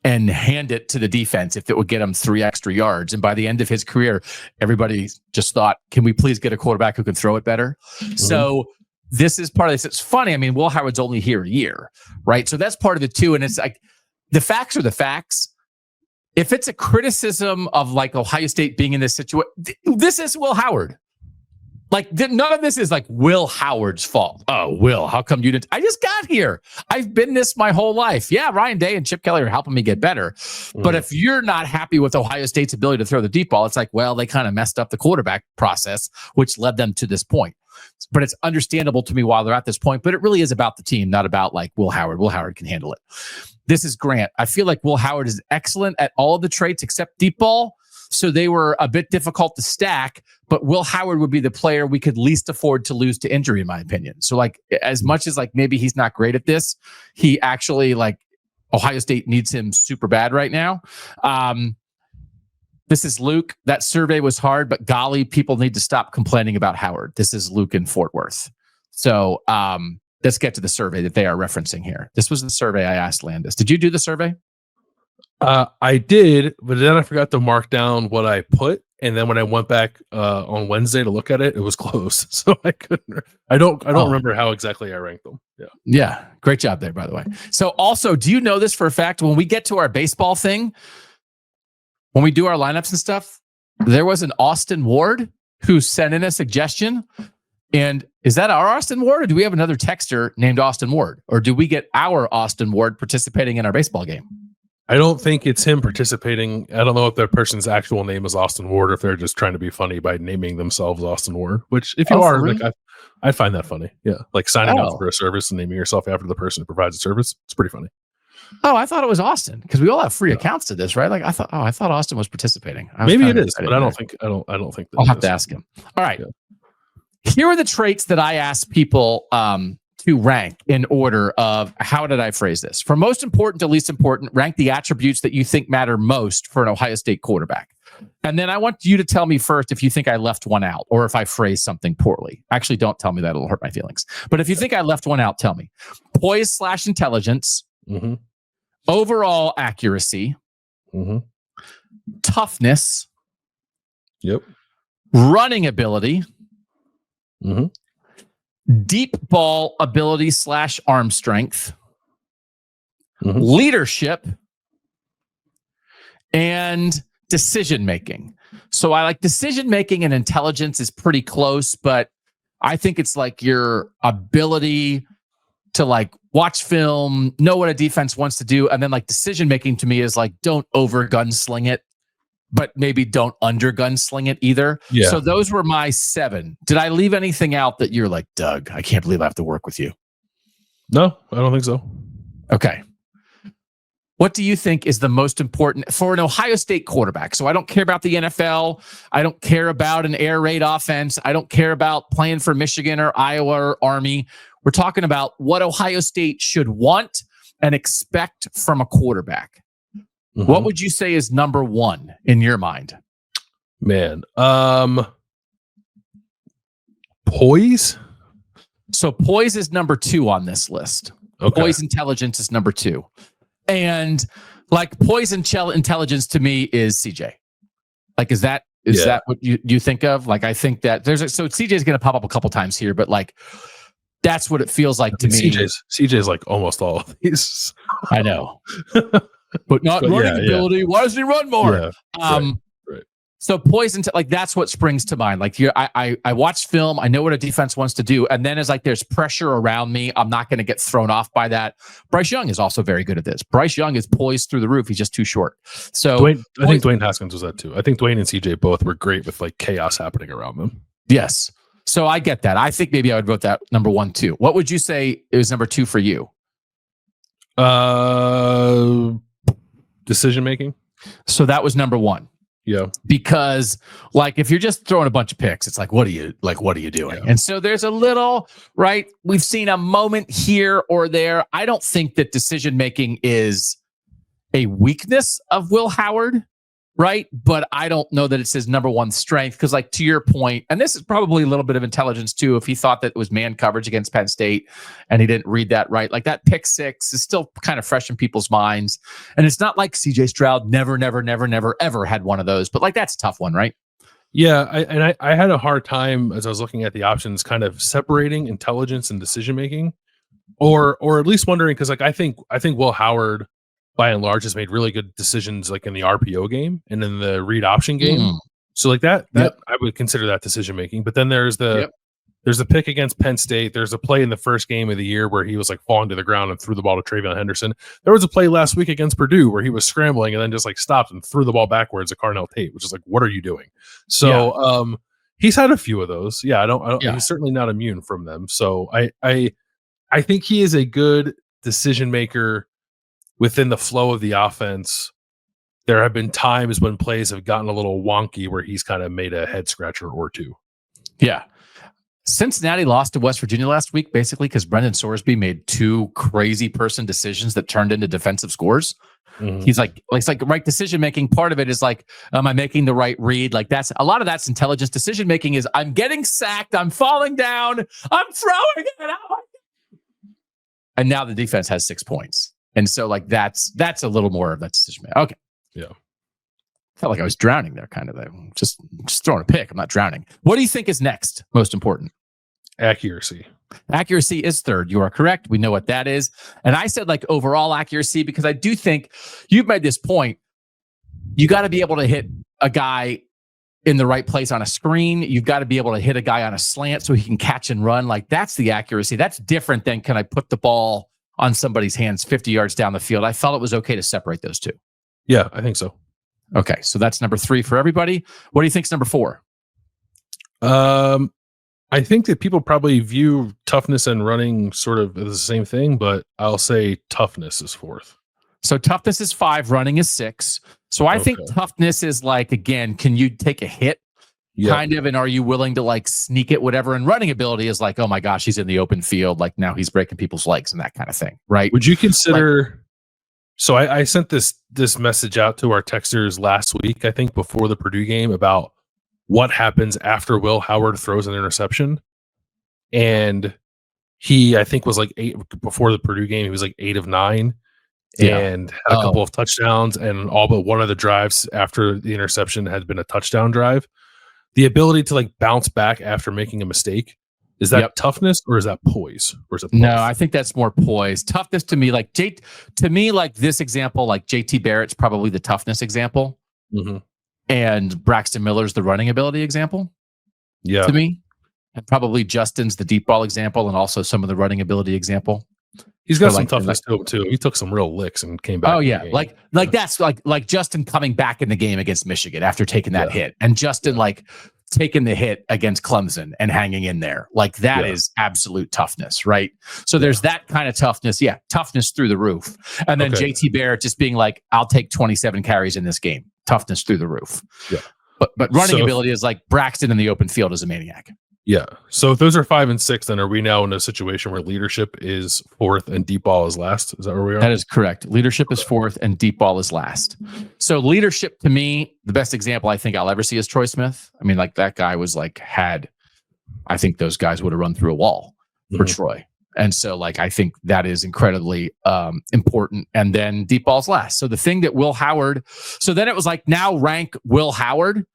and hand it to the defense if it would get him 3 extra yards. And by the end of his career, everybody just thought, can we please get a quarterback who can throw it better? Mm-hmm. So this is part of this. It's funny. I mean, Will Howard's only here a year, right? So that's part of it too. And it's like, the facts are the facts. If it's a criticism of like Ohio State being in this situation, this is Will Howard. Like, none of this is like Will Howard's fault. Oh, Will, how come you didn't? I just got here. I've been this my whole life. Yeah, Ryan Day and Chip Kelly are helping me get better. But if you're not happy with Ohio State's ability to throw the deep ball, it's like, well, they kind of messed up the quarterback process, which led them to this point. But it's understandable to me why they're at this point. But it really is about the team, not about like Will Howard. Will Howard can handle it. This is Grant. I feel like Will Howard is excellent at all of the traits except deep ball. So they were a bit difficult to stack, but Will Howard would be the player we could least afford to lose to injury, in my opinion. So like, as much as like maybe he's not great at this, he actually like Ohio State needs him super bad right now. This is Luke. That survey was hard, but golly, people need to stop complaining about Howard. This is Luke in Fort Worth. So let's get to the survey that they are referencing here. This was the survey I asked Landis. Did you do the survey? I did, but then I forgot to mark down what I put. And then when I went back on Wednesday to look at it, it was close. So I couldn't. I don't remember how exactly I ranked them. Yeah. Yeah. Great job there, by the way. So also, do you know this for a fact? When we get to our baseball thing, when we do our lineups and stuff, there was an Austin Ward who sent in a suggestion. And is that our Austin Ward, or do we have another texter named Austin Ward, or do we get our Austin Ward participating in our baseball game? I don't think it's him participating. I don't know if that person's actual name is Austin Ward, or if they're just trying to be funny by naming themselves Austin Ward, which if you are, like, I find that funny. Yeah. Like signing up for a service and naming yourself after the person who provides the service. It's pretty funny. Oh, I thought it was Austin, because we all have free accounts to this, right? Like I thought Austin was participating. Maybe it is, but I don't think that I'll have to ask him. All right. Yeah. Here are the traits that I asked people to rank in order of, how did I phrase this? From most important to least important, rank the attributes that you think matter most for an Ohio State quarterback. And then I want you to tell me first if you think I left one out, or if I phrased something poorly. Actually, don't tell me that. It'll hurt my feelings. But if you think I left one out, tell me. Poise/intelligence, overall accuracy, toughness, running ability, deep ball ability / arm strength, leadership, and decision making. So I like decision making and intelligence is pretty close, but I think it's like your ability to like watch film, know what a defense wants to do, and then like decision making to me is like, don't over gunsling it, but maybe don't under gunsling it either. Yeah. So those were my 7. Did I leave anything out that you're like, Doug, I can't believe I have to work with you? No, I don't think so. Okay. What do you think is the most important for an Ohio State quarterback? So I don't care about the NFL. I don't care about an air raid offense. I don't care about playing for Michigan or Iowa or Army. We're talking about what Ohio State should want and expect from a quarterback. Mm-hmm. What would you say is number one in your mind? Man, poise. So poise is number 2 on this list. Okay. Poise intelligence is number 2. And like poise intelligence to me is CJ. Like, is that what you think of? Like, I think that so CJ is going to pop up a couple times here, but like, that's what it feels like to me. CJ's like almost all of these. I know, but not running ability. Yeah. Why doesn't he run more? Yeah. Right. So poison, like that's what springs to mind. Like I watch film. I know what a defense wants to do, and then it's like there's pressure around me. I'm not going to get thrown off by that. Bryce Young is also very good at this. Bryce Young is poised through the roof. He's just too short. So I think Dwayne Haskins was that too. I think Dwayne and CJ both were great with like chaos happening around them. Yes. So I get that. I think maybe I would vote that number 1 too. What would you say is number 2 for you? Decision making. So that was number 1. Yeah. Because like if you're just throwing a bunch of picks, it's like, what are you doing? Yeah. And so there's a little, right? We've seen a moment here or there. I don't think that decision making is a weakness of Will Howard. Right. But I don't know that it's his number 1 strength. Because like to your point, and this is probably a little bit of intelligence too, if he thought that it was man coverage against Penn State and he didn't read that right, like that pick 6 is still kind of fresh in people's minds. And it's not like CJ Stroud never, ever had one of those. But like that's a tough one, right? Yeah. I had a hard time as I was looking at the options, kind of separating intelligence and decision making, or at least wondering, because like I think Will Howard by and large has made really good decisions like in the RPO game and in the read option game. So like that I would consider that decision making. But then there's the pick against Penn State. There's a play in the first game of the year where he was like falling to the ground and threw the ball to Travion Henderson. There was a play last week against Purdue where he was scrambling and then just like stopped and threw the ball backwards to Carnell Tate, which is like, what are you doing? So he's had a few of those. Yeah, I don't he's certainly not immune from them. So I think he is a good decision maker within the flow of the offense. There have been times when plays have gotten a little wonky where he's kind of made a head scratcher or two. Yeah. Cincinnati lost to West Virginia last week, basically because Brendan Sorsby made 2 crazy person decisions that turned into defensive scores. Mm-hmm. He's like, it's like right decision making. Part of it is like, am I making the right read? Like that's a lot of that's intelligence. Decision making is I'm getting sacked, I'm falling down, I'm throwing it out. And now the defense has 6 points. And so like that's a little more of that decision. Okay. Yeah. Felt like I was drowning there, kind of. Just throwing a pick. I'm not drowning. What do you think is next most important? Accuracy. Accuracy is 3rd. You are correct. We know what that is. And I said like overall accuracy because I do think you've made this point. You got to be able to hit a guy in the right place on a screen. You've got to be able to hit a guy on a slant so he can catch and run. Like that's the accuracy. That's different than can I put the ball on somebody's hands 50 yards down the field. I felt it was okay to separate those 2. Yeah, I think so. Okay, so that's number 3 for everybody. What do you think's number 4? I think that people probably view toughness and running sort of as the same thing, but I'll say toughness is 4th. So toughness is 5, running is 6. So I think toughness is like, again, can you take a hit? Kind of, and are you willing to like sneak it, whatever? And running ability is like, oh my gosh, he's in the open field. Like now he's breaking people's legs and that kind of thing, right? Would you consider? So I sent this message out to our texters last week, I think before the Purdue game, about what happens after Will Howard throws an interception. And he, I think, was like 8 before the Purdue game. He was like 8 of 9 and had a couple of touchdowns, and all but one of the drives after the interception had been a touchdown drive. The ability to like bounce back after making a mistake, is that toughness or is that poise? Or is it no, I think that's more poise. Toughness to me, like like this example, like JT Barrett's probably the toughness example. Mm-hmm. And Braxton Miller's the running ability example. Yeah. To me. And probably Justin's the deep ball example and also some of the running ability example. He's got some toughness to him too. He took some real licks and came back. Oh yeah, like that's like Justin coming back in the game against Michigan after taking that hit, and Justin like taking the hit against Clemson and hanging in there. Like that is absolute toughness, right? So there's that kind of toughness. Yeah, toughness through the roof. And then JT Barrett just being like, I'll take 27 carries in this game. Toughness through the roof. Yeah. But running ability is like Braxton in the open field is a maniac. Yeah. So if those are 5 and 6, then are we now in a situation where leadership is 4th and deep ball is last? Is that where we are? That is correct. Leadership is 4th and deep ball is last. So leadership, to me, the best example I think I'll ever see is Troy Smith. I mean, like that guy was like, I think those guys would have run through a wall for Troy. And so like, I think that is incredibly important. And then deep ball's last. So the thing that Will Howard, so then it was like, now rank Will Howard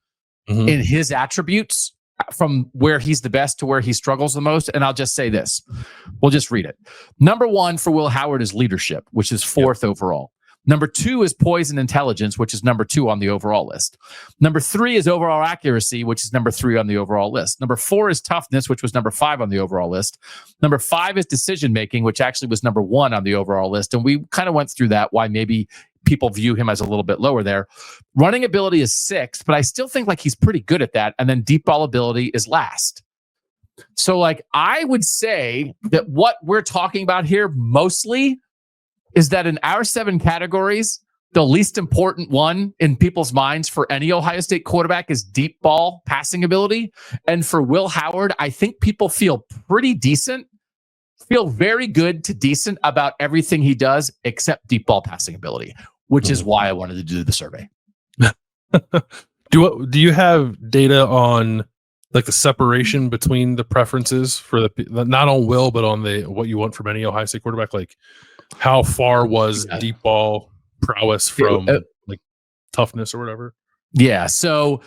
in his attributes from where he's the best to where he struggles the most. And I'll just say this. We'll just read it. Number 1 for Will Howard is leadership, which is 4th overall. Number 2 is poise and intelligence, which is number 2 on the overall list. Number 3 is overall accuracy, which is number 3 on the overall list. Number 4 is toughness, which was number 5 on the overall list. Number 5 is decision-making, which actually was number 1 on the overall list. And we kind of went through that, why maybe people view him as a little bit lower there. Running ability is 6th, but I still think like he's pretty good at that. And then deep ball ability is last. So like I would say that what we're talking about here mostly is that in our 7 categories, the least important one in people's minds for any Ohio State quarterback is deep ball passing ability. And for Will Howard, I think people feel pretty decent, feel very good to decent about everything he does except deep ball passing ability, which is why I wanted to do the survey. Do you have data on like the separation between the preferences for the not on Will, but on the what you want from any Ohio State quarterback? Like how far was deep ball prowess from like toughness or whatever? Yeah. So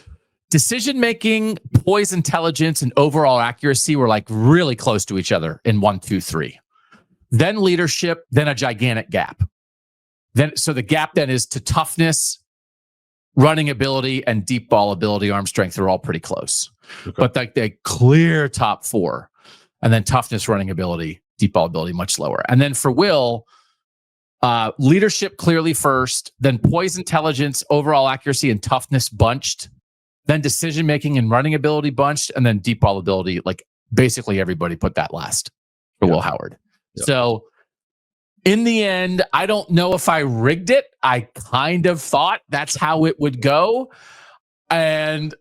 decision-making, poise, intelligence, and overall accuracy were like really close to each other in 1, 2, 3. Then leadership, then a gigantic gap. So the gap then is to toughness, running ability, and deep ball ability, arm strength are all pretty close. Okay. But like the clear top 4. And then toughness, running ability, deep ball ability, much lower. And then for Will, leadership clearly first, then poise, intelligence, overall accuracy, and toughness bunched. Then decision-making and running ability bunched, and then deep ball ability, like basically everybody put that last for Will Howard. Yeah. So in the end, I don't know if I rigged it. I kind of thought that's how it would go. And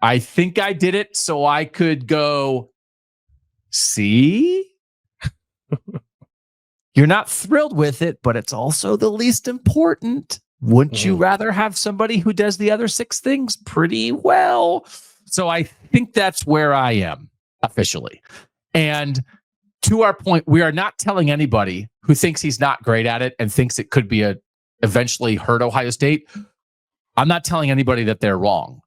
I think I did it so I could go, see? You're not thrilled with it, but it's also the least important. Wouldn't you rather have somebody who does the other 6 things pretty well? So I think that's where I am officially. And to our point, we are not telling anybody who thinks he's not great at it and thinks it could be eventually hurt Ohio State. I'm not telling anybody that they're wrong.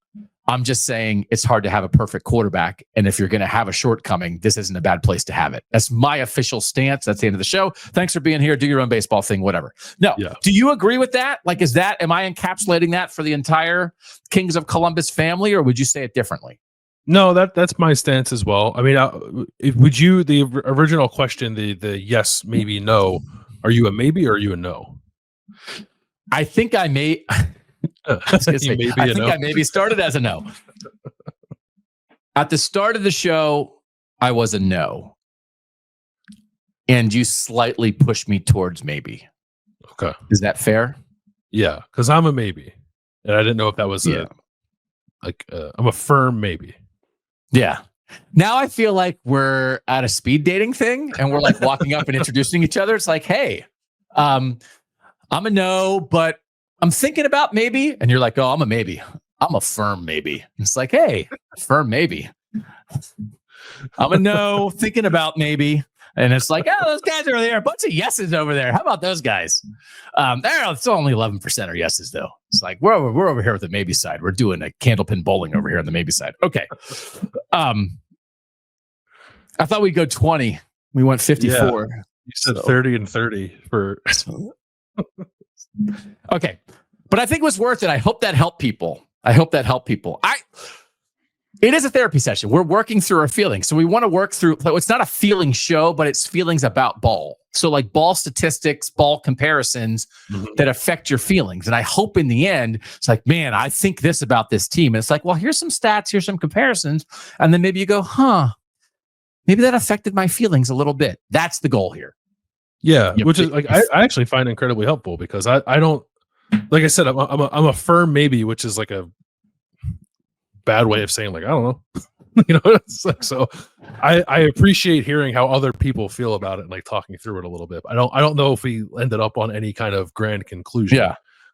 I'm just saying it's hard to have a perfect quarterback. And if you're going to have a shortcoming, this isn't a bad place to have it. That's my official stance. That's the end of the show. Thanks for being here. Do your own baseball thing, whatever. No. Yeah. Do you agree with that? Like, am I encapsulating that for the entire Kings of Columbus family, or would you say it differently? No, that's my stance as well. I mean, would you, the original question, the yes, maybe, no, are you a maybe or are you a no? I think I may... I maybe started as a no. At the start of the show, I was a no. And you slightly pushed me towards maybe. Okay. Is that fair? Yeah, because I'm a maybe. And I didn't know if that was I'm a firm maybe. Yeah. Now I feel like we're at a speed dating thing and we're like walking up and introducing each other. It's like, hey, I'm a no, but I'm thinking about maybe. And you're like, oh, I'm a maybe. I'm a firm maybe. It's like, hey, firm maybe. I'm a no, thinking about maybe. And it's like, oh, those guys are there. A bunch of yeses over there. How about those guys? It's only 11% are yeses, though. It's like, we're over here with the maybe side. We're doing a candlepin bowling over here on the maybe side. Okay. I thought we'd go 20. We went 54. Yeah, you said 30 and 30 for... Okay. But I think it was worth it. I hope that helped people. It is a therapy session. We're working through our feelings. So we want to work through, it's not a feeling show, but it's feelings about ball. So like ball statistics, ball comparisons that affect your feelings. And I hope in the end, it's like, man, I think this about this team. And it's like, well, here's some stats, here's some comparisons. And then maybe you go, maybe that affected my feelings a little bit. That's the goal here. Yeah. Which is like, I actually find incredibly helpful because I don't, like I said, I'm a firm maybe, which is like a bad way of saying like, I don't know. It's like, so I appreciate hearing how other people feel about it and like talking through it a little bit. I don't know if we ended up on any kind of grand conclusion,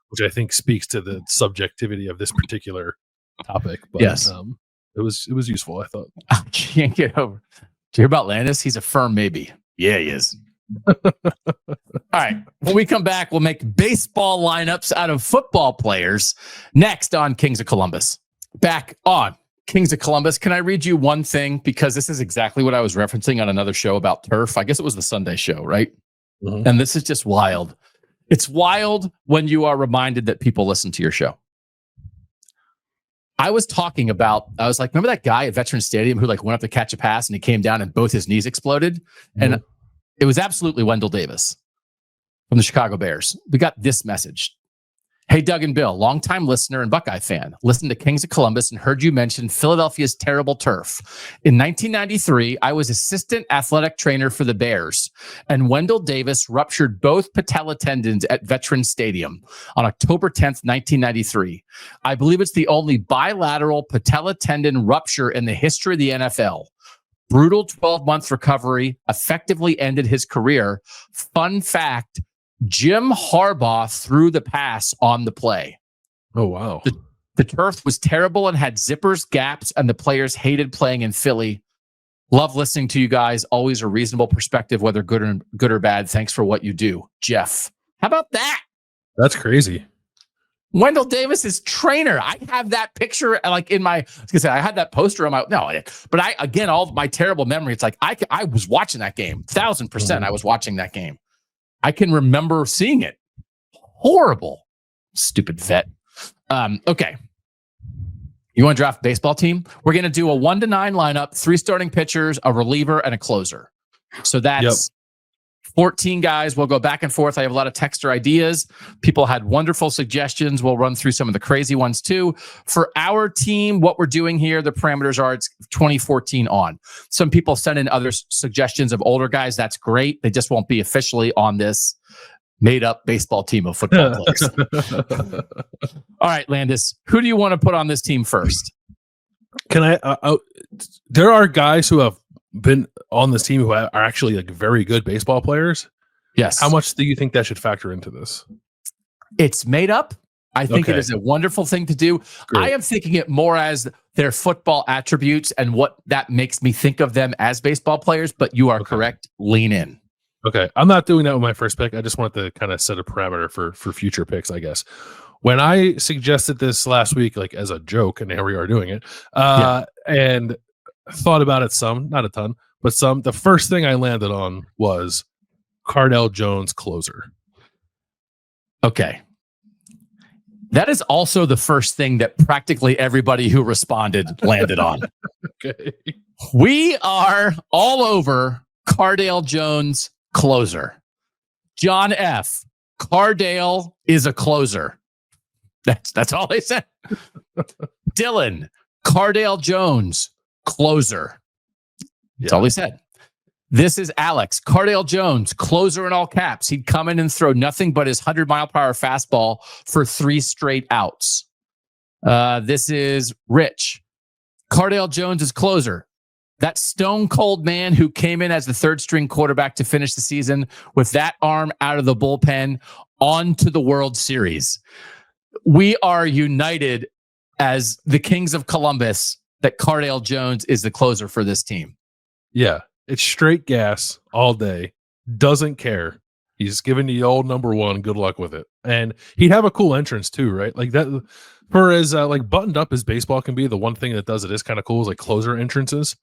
which I think speaks to the subjectivity of this particular topic. But yes, it was useful, I thought. I can't get over. Do you hear about Landis? He's a firm maybe. Yeah, he is. All right. When we come back, we'll make baseball lineups out of football players next on Kings of Columbus. Back on Kings of Columbus. Can I read you one thing? Because this is exactly what I was referencing on another show about turf. I guess it was the Sunday show, right? And this is just wild. It's wild when you are reminded that people listen to your show. I was like, remember that guy at Veterans Stadium who like went up to catch a pass and he came down and both his knees exploded? And it was absolutely Wendell Davis from the Chicago Bears. We got this message. Hey, Doug and Bill, longtime listener and Buckeye fan. Listened to Kings of Columbus and heard you mention Philadelphia's terrible turf. In 1993, I was assistant athletic trainer for the Bears, and Wendell Davis ruptured both patella tendons at Veterans Stadium on October 10th, 1993. I believe it's the only bilateral patella tendon rupture in the history of the NFL. Brutal 12-month recovery effectively ended his career. Fun fact, Jim Harbaugh threw the pass on the play. Oh, wow. The turf was terrible and had zippers, gaps, and the players hated playing in Philly. Love listening to you guys. Always a reasonable perspective, whether good or bad. Thanks for what you do, Jeff. How about that? That's crazy. Wendell Davis is trainer. I have that picture like in my, I was gonna say, I had that poster on my, all of my terrible memory. It's like, I was watching that game, 1,000%. I was watching that game. I can remember seeing it. Horrible. Stupid vet. Okay. You want to draft a baseball team? We're going to do a 1-9 lineup, 3 starting pitchers, a reliever, and a closer. So that's 14 guys. We'll go back and forth. I have a lot of texter ideas. People had wonderful suggestions. We'll run through some of the crazy ones too. For our team, what we're doing here, the parameters are it's 2014 on. Some people send in other suggestions of older guys. That's great. They just won't be officially on this made up baseball team of football players. All right, Landis, who do you want to put on this team first? Can I there are guys who have been on this team who are actually like very good baseball players. Yes. How much do you think that should factor into this? It's made up. I think it is a wonderful thing to do. Great. I am thinking it more as their football attributes and what that makes me think of them as baseball players, but you are correct. Lean in. Okay. I'm not doing that with my first pick. I just wanted to kind of set a parameter for future picks, I guess. When I suggested this last week, like as a joke, and here we are doing it, and thought about it some, not a ton, but some, the first thing I landed on was Cardale Jones closer. Okay. That is also the first thing that practically everybody who responded landed on. Okay. We are all over Cardale Jones closer. John F. Cardale is a closer. That's all they said. Dylan, Cardale Jones, closer. That's all he said. This is Alex. Cardale Jones, closer in all caps. He'd come in and throw nothing but his 100-mile-per-hour fastball for 3 straight outs. This is Rich. Cardale Jones is closer. That stone-cold man who came in as the third-string quarterback to finish the season with that arm out of the bullpen on to the World Series. We are united as the Kings of Columbus that Cardale Jones is the closer for this team. Yeah, it's straight gas all day. Doesn't care. He's giving the old number one. Good luck with it. And he'd have a cool entrance too, right? Like that. For as like buttoned up as baseball can be, the one thing that does it is kind of cool is like closer entrances.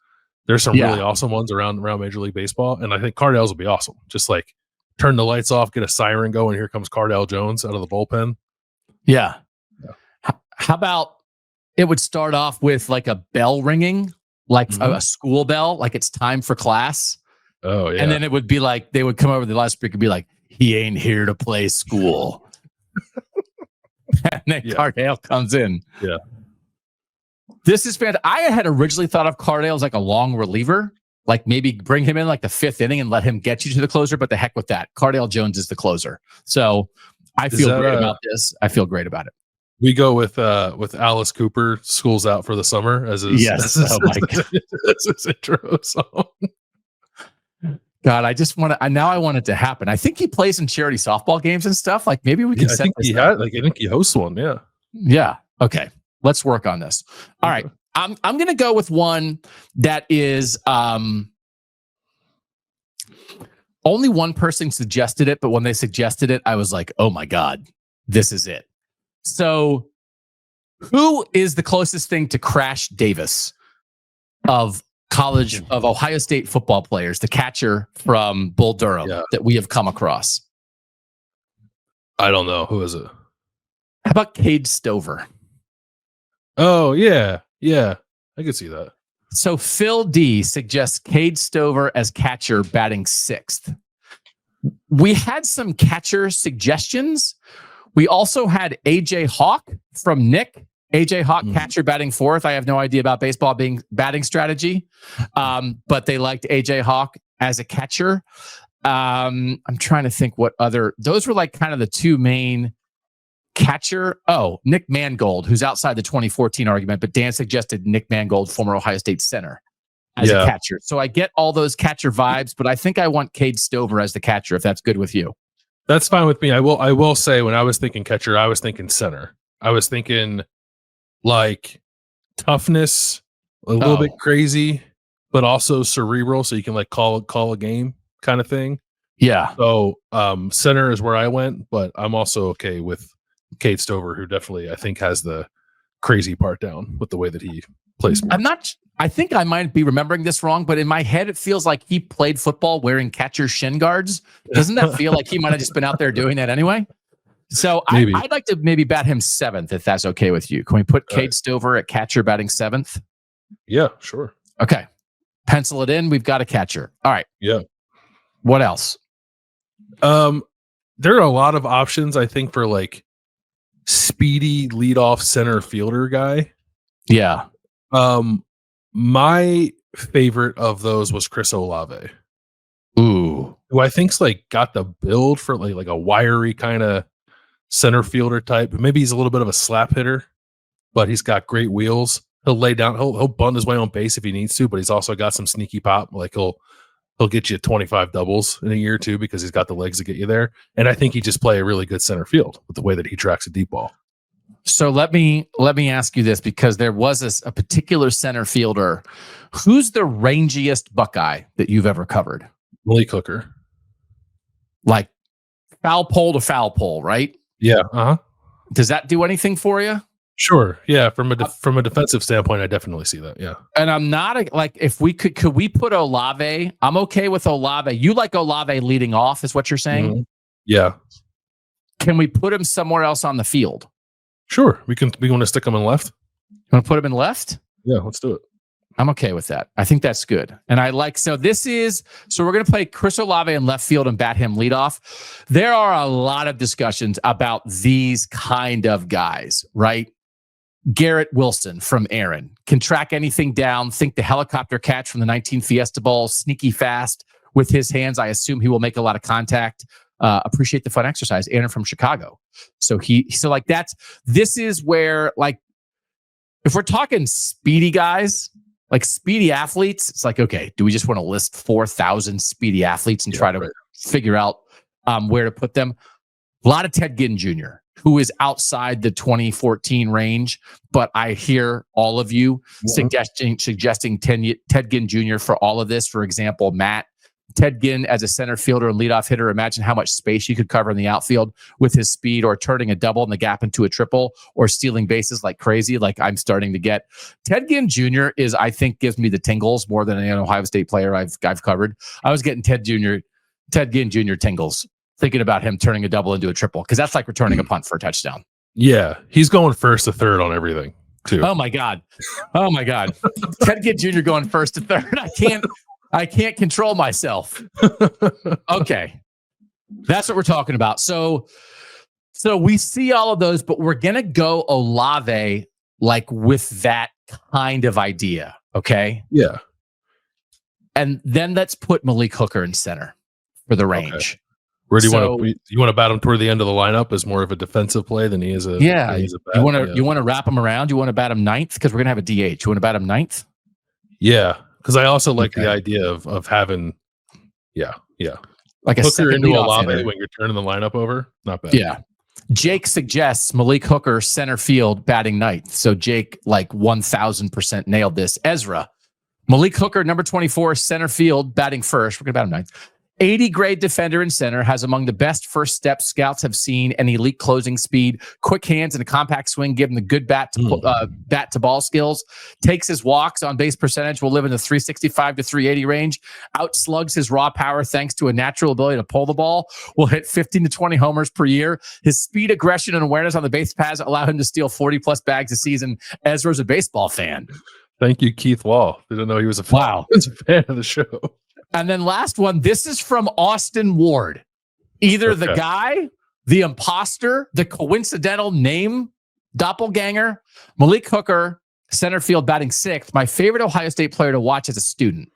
There's some really awesome ones around Major League Baseball, and I think Cardale's will be awesome. Just like turn the lights off, get a siren going. Here comes Cardale Jones out of the bullpen. Yeah. How about it would start off with like a bell ringing, like a school bell, like it's time for class. Oh, yeah. And then it would be like, they would come over the loudspeaker and be like, he ain't here to play school. And then Cardale comes in. Yeah. This is fantastic. I had originally thought of Cardale as like a long reliever, like maybe bring him in like the 5th inning and let him get you to the closer, but the heck with that. Cardale Jones is the closer. So I feel great about this. I feel great about it. We go with Alice Cooper, School's Out for the Summer, as his, as his intro song. God, I just want to. Now I want it to happen. I think he plays in charity softball games and stuff. Like maybe we can set this up. I think he hosts one. Yeah. Yeah. Okay. Let's work on this. All right. I'm going to go with one that is only one person suggested it, but when they suggested it, I was like, oh my God, this is it. So who is the closest thing to Crash Davis of Ohio State football players, the catcher from Bull Durham that we have come across? I don't know. Who is it? How about Cade Stover? Oh, yeah. Yeah. I can see that. So Phil D suggests Cade Stover as catcher batting 6th. We had some catcher suggestions. We also had AJ Hawk from Nick. AJ Hawk, catcher batting 4th. I have no idea about baseball being batting strategy, but they liked AJ Hawk as a catcher. I'm trying to think what other. Those were like kind of the two main catcher. Oh, Nick Mangold, who's outside the 2014 argument, but Dan suggested Nick Mangold, former Ohio State center, as a catcher. So I get all those catcher vibes, but I think I want Cade Stover as the catcher, if that's good with you. That's fine with me. I will say, when I was thinking catcher, I was thinking center. I was thinking like toughness, a little bit crazy, but also cerebral, so you can like call a game kind of thing. Yeah. So center is where I went, but I'm also okay with Cade Stover, who definitely I think has the crazy part down with the way that he plays. I think I might be remembering this wrong, but in my head, it feels like he played football wearing catcher shin guards. Doesn't that feel like he might have just been out there doing that anyway? So I'd like to maybe bat him 7th, if that's okay with you. Can we put Cade Stover at catcher batting 7th? Yeah, sure. Okay. Pencil it in. We've got a catcher. All right. Yeah. What else? There are a lot of options, I think, for like speedy leadoff center fielder guy. Yeah. My favorite of those was Chris Olave. Ooh. Who I think's like got the build for like a wiry kind of center fielder type. Maybe he's a little bit of a slap hitter, but he's got great wheels. He'll lay down, he'll bunt his way on base if he needs to, but he's also got some sneaky pop. Like he'll get you 25 doubles in a year or two because he's got the legs to get you there. And I think he just play a really good center field with the way that he tracks a deep ball. So let me ask you this, because there was a particular center fielder. Who's the rangiest Buckeye that you've ever covered? Malik Hooker. Like foul pole to foul pole, right? Yeah. Does that do anything for you? Sure. Yeah. From a defensive standpoint, I definitely see that. Yeah. And I'm not like, if we could we put Olave? I'm okay with Olave. You like Olave leading off, is what you're saying? Mm-hmm. Yeah. Can we put him somewhere else on the field? Sure. We want to stick him in left. You want to put him in left? Yeah, let's do it. I'm okay with that. I think that's good. And I like, so we're going to play Chris Olave in left field and bat him leadoff. There are a lot of discussions about these kind of guys, right? Garrett Wilson from Aaron can track anything down. Think the helicopter catch from the 19 Fiesta Bowl, sneaky fast with his hands. I assume he will make a lot of contact. Appreciate the fun exercise. Aaron from Chicago. This is where, like, if we're talking speedy guys, like speedy athletes, it's like, okay, do we just want to list 4,000 speedy athletes and try to figure out where to put them? A lot of Ted Ginn Jr., who is outside the 2014 range, but I hear all of you suggesting Ted Ginn Jr. for all of this. For example, Matt, Ted Ginn as a center fielder and leadoff hitter, imagine how much space he could cover in the outfield with his speed, or turning a double in the gap into a triple, or stealing bases like crazy, like I'm starting to get. Ted Ginn Jr. gives me the tingles more than any Ohio State player I've covered. I was getting Ted Ginn Jr. tingles thinking about him turning a double into a triple, because that's like returning a punt for a touchdown. Yeah, he's going first to third on everything. too. Oh my God. Ted Ginn Jr. going first to third. I can't control myself. Okay. That's what we're talking about. So we see all of those, but we're going to go Olave like with that kind of idea. Okay. Yeah. And then let's put Malik Hooker in center for the range. Okay. Where do you want to bat him toward the end of the lineup as more of a defensive play than he is a bat? You want to wrap him around? You want to bat him ninth because we're gonna have a DH. You want to bat him ninth? Yeah, because I also like the idea of having like a Hooker into Olave when you're turning the lineup over. Not bad. Yeah. Jake suggests Malik Hooker center field batting ninth. So Jake 1000% nailed this. Ezra, Malik Hooker number 24 center field batting first. We're gonna bat him ninth. 80 grade defender in center, has among the best first steps scouts have seen, and elite closing speed, quick hands and a compact swing, give him the good bat to ball skills, takes his walks, on base percentage will live in the 365 to 380 range, outslugs his raw power thanks to a natural ability to pull the ball, will hit 15 to 20 homers per year. His speed, aggression, and awareness on the base paths allow him to steal 40 plus bags a season. Ezra's a baseball fan. Thank you, Keith Wall. Didn't know he was a fan of the show. And then last one, this is from Austin Ward. Either the guy, the imposter, the coincidental name doppelganger, Malik Hooker, center field batting sixth, my favorite Ohio State player to watch as a student.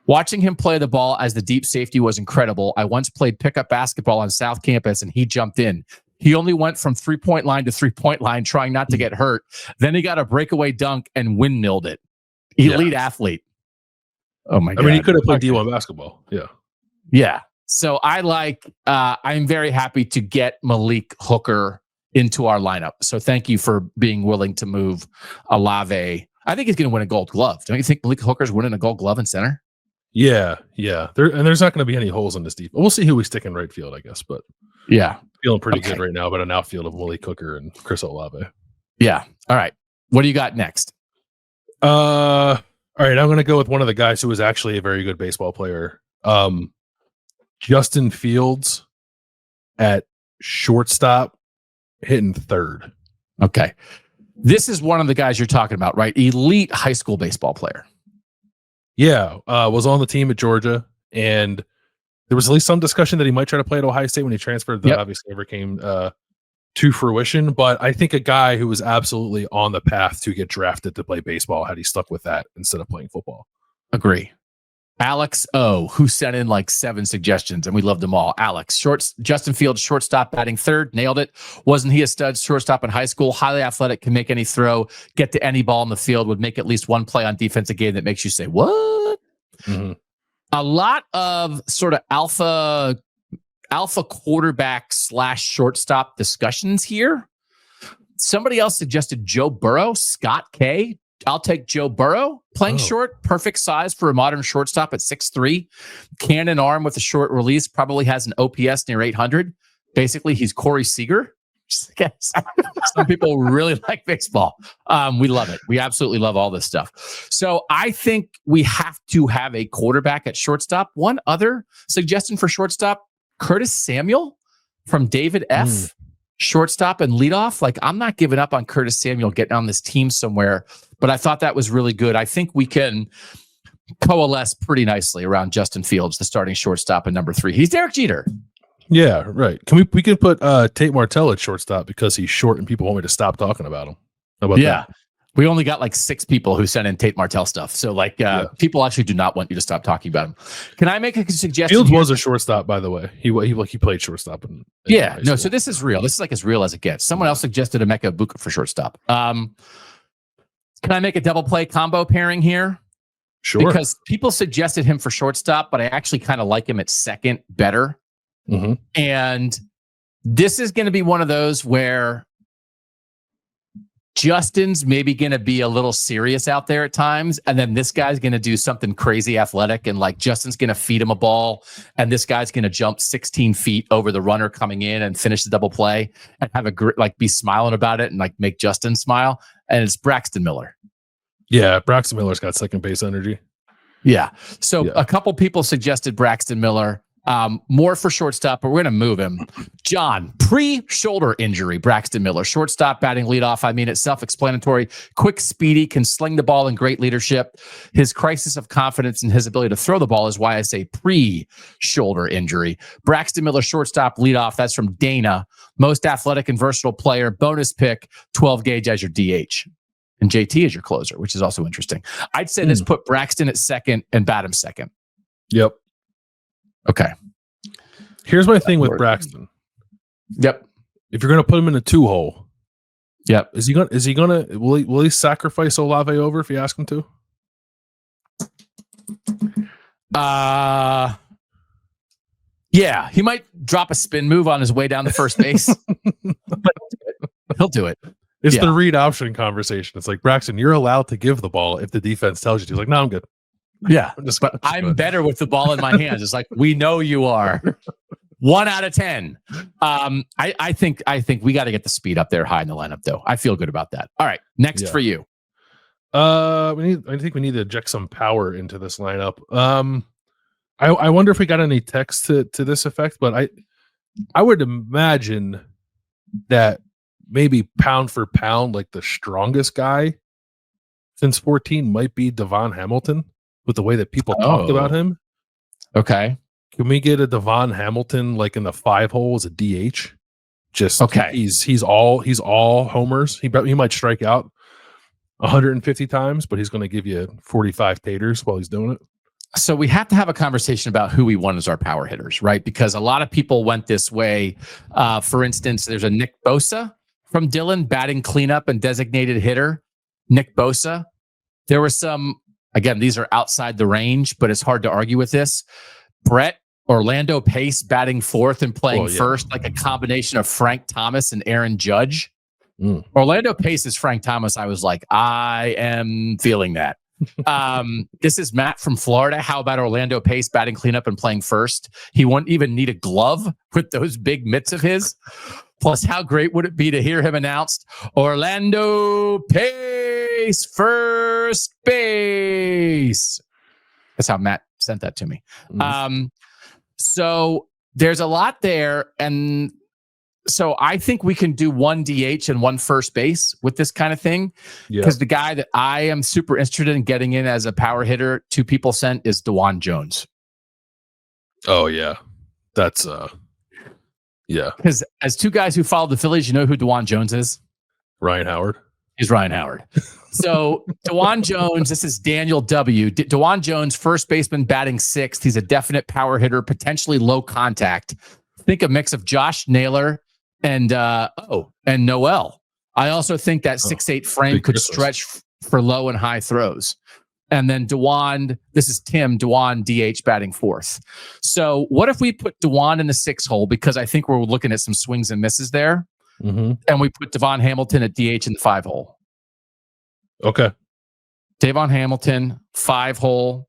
Watching him play the ball as the deep safety was incredible. I once played pickup basketball on South Campus and he jumped in. He only went from 3-point line to 3-point line trying not to get hurt. Then he got a breakaway dunk and windmilled it. Elite athlete. Oh my God. I mean, he could have played D1 basketball. Yeah. Yeah. So I'm very happy to get Malik Hooker into our lineup. So thank you for being willing to move Olave. I think he's going to win a Gold Glove. Don't you think Malik Hooker's winning a Gold Glove in center? Yeah. There's not going to be any holes in this deep. We'll see who we stick in right field, I guess. But yeah, feeling pretty good right now. But an outfield of Malik Hooker and Chris Olave. Yeah. All right. What do you got next? All right, I'm going to go with one of the guys who was actually a very good baseball player. Justin Fields at shortstop, hitting third. Okay. This is one of the guys you're talking about, right? Elite high school baseball player. Yeah, was on the team at Georgia, and there was at least some discussion that he might try to play at Ohio State when he transferred. That obviously never came to fruition, but I think a guy who was absolutely on the path to get drafted to play baseball had he stuck with that instead of playing football. Agree. Alex O, who sent in 7 suggestions, and we loved them all. Alex, Justin Fields, shortstop, batting third, nailed it. Wasn't he a stud shortstop in high school? Highly athletic, can make any throw, get to any ball in the field, would make at least one play on defense a game that makes you say, what? Mm-hmm. A lot of sort of alpha quarterback / shortstop discussions here. Somebody else suggested Joe Burrow, Scott K. I'll take Joe Burrow playing short, perfect size for a modern shortstop at 6'3", cannon arm with a short release, probably has an OPS near 800. Basically, he's Corey Seager. Some people really like baseball. We love it. We absolutely love all this stuff. So I think we have to have a quarterback at shortstop. One other suggestion for shortstop, Curtis Samuel from David F. Shortstop and leadoff. I'm not giving up on Curtis Samuel getting on this team somewhere, but I thought that was really good. I think we can coalesce pretty nicely around Justin Fields, the starting shortstop and number 3. He's Derek Jeter. Yeah, right. We can put Tate Martell at shortstop because he's short and people want me to stop talking about him. How about that? We only got 6 people who sent in Tate Martell stuff. So people actually do not want you to stop talking about him. Can I make a suggestion? Fields was a shortstop, by the way. He played shortstop. So this is real. This is as real as it gets. Someone else suggested Emeka Ibuka for shortstop. Can I make a double play combo pairing here? Sure. Because people suggested him for shortstop, but I actually kind of like him at second better. Mm-hmm. And this is going to be one of those where Justin's maybe going to be a little serious out there at times. And then this guy's going to do something crazy athletic. And Justin's going to feed him a ball. And this guy's going to jump 16 feet over the runner coming in and finish the double play and have be smiling about it and make Justin smile. And it's Braxton Miller. Yeah. Braxton Miller's got second base energy. Yeah. So a couple people suggested Braxton Miller. More for shortstop, but we're going to move him. John, pre-shoulder injury, Braxton Miller. Shortstop, batting leadoff. I mean, it's self-explanatory. Quick, speedy, can sling the ball and great leadership. His crisis of confidence in his ability to throw the ball is why I say pre-shoulder injury. Braxton Miller, shortstop, leadoff. That's from Dana. Most athletic and versatile player. Bonus pick, 12 gauge as your DH. And JT is your closer, which is also interesting. I'd say let's put Braxton at second and bat him second. Yep. Okay. Here's my thing with Braxton. Yep. If you're going to put him in a 2-hole, yep. Will he sacrifice Olave over if you ask him to? Yeah, he might drop a spin move on his way down to first base. But he'll do it. It's the read option conversation. It's like, Braxton, you're allowed to give the ball if the defense tells you to. He's like, no, I'm good. Yeah, I'm better with the ball in my hands. It's like, we know you are. 1 out of 10. I think we got to get the speed up there high in the lineup, though. I feel good about that. All right, next for you. I think we need to inject some power into this lineup. I wonder if we got any text to this effect, but I would imagine that maybe pound for pound, like the strongest guy since 14 might be Devon Hamilton with the way that people talked about him. Okay. Can we get a Devon Hamilton like in the 5-hole as a DH? Just okay. He's all homers. He might strike out 150 times, but he's going to give you 45 taters while he's doing it. So we have to have a conversation about who we want as our power hitters, right? Because a lot of people went this way. For instance, there's a Nick Bosa from Dylan, batting cleanup and designated hitter. Nick Bosa. There were some, again, these are outside the range, but it's hard to argue with this. Brett Orlando Pace batting fourth and playing first, like a combination of Frank Thomas and Aaron Judge. Orlando Pace is Frank Thomas. I was like, I am feeling that. This is Matt from Florida. How about Orlando Pace batting cleanup and playing first? He won't even need a glove with those big mitts of his. Plus, how great would it be to hear him announced Orlando Pace first base? That's how Matt sent that to me. So there's a lot there. And so I think we can do one DH and one first base with this kind of thing. Because the guy that I am super interested in getting in as a power hitter, 2 people sent, is DeJuan Jones. Oh, yeah. That's, yeah. Because as 2 guys who followed the Phillies, you know who DeJuan Jones is? Ryan Howard. He's Ryan Howard. So DeJuan Jones, this is Daniel W. DeJuan Jones, first baseman, batting 6th. He's a definite power hitter, potentially low contact. Think a mix of Josh Naylor and Noel. I also think that 6'8" frame could stretch for low and high throws. And then DeJuan, this is Tim, DeJuan DH batting 4th. So what if we put DeJuan in the 6 hole? Because I think we're looking at some swings and misses there. And we put Devon Hamilton at DH in the 5 hole. Okay. Devon Hamilton, 5 hole,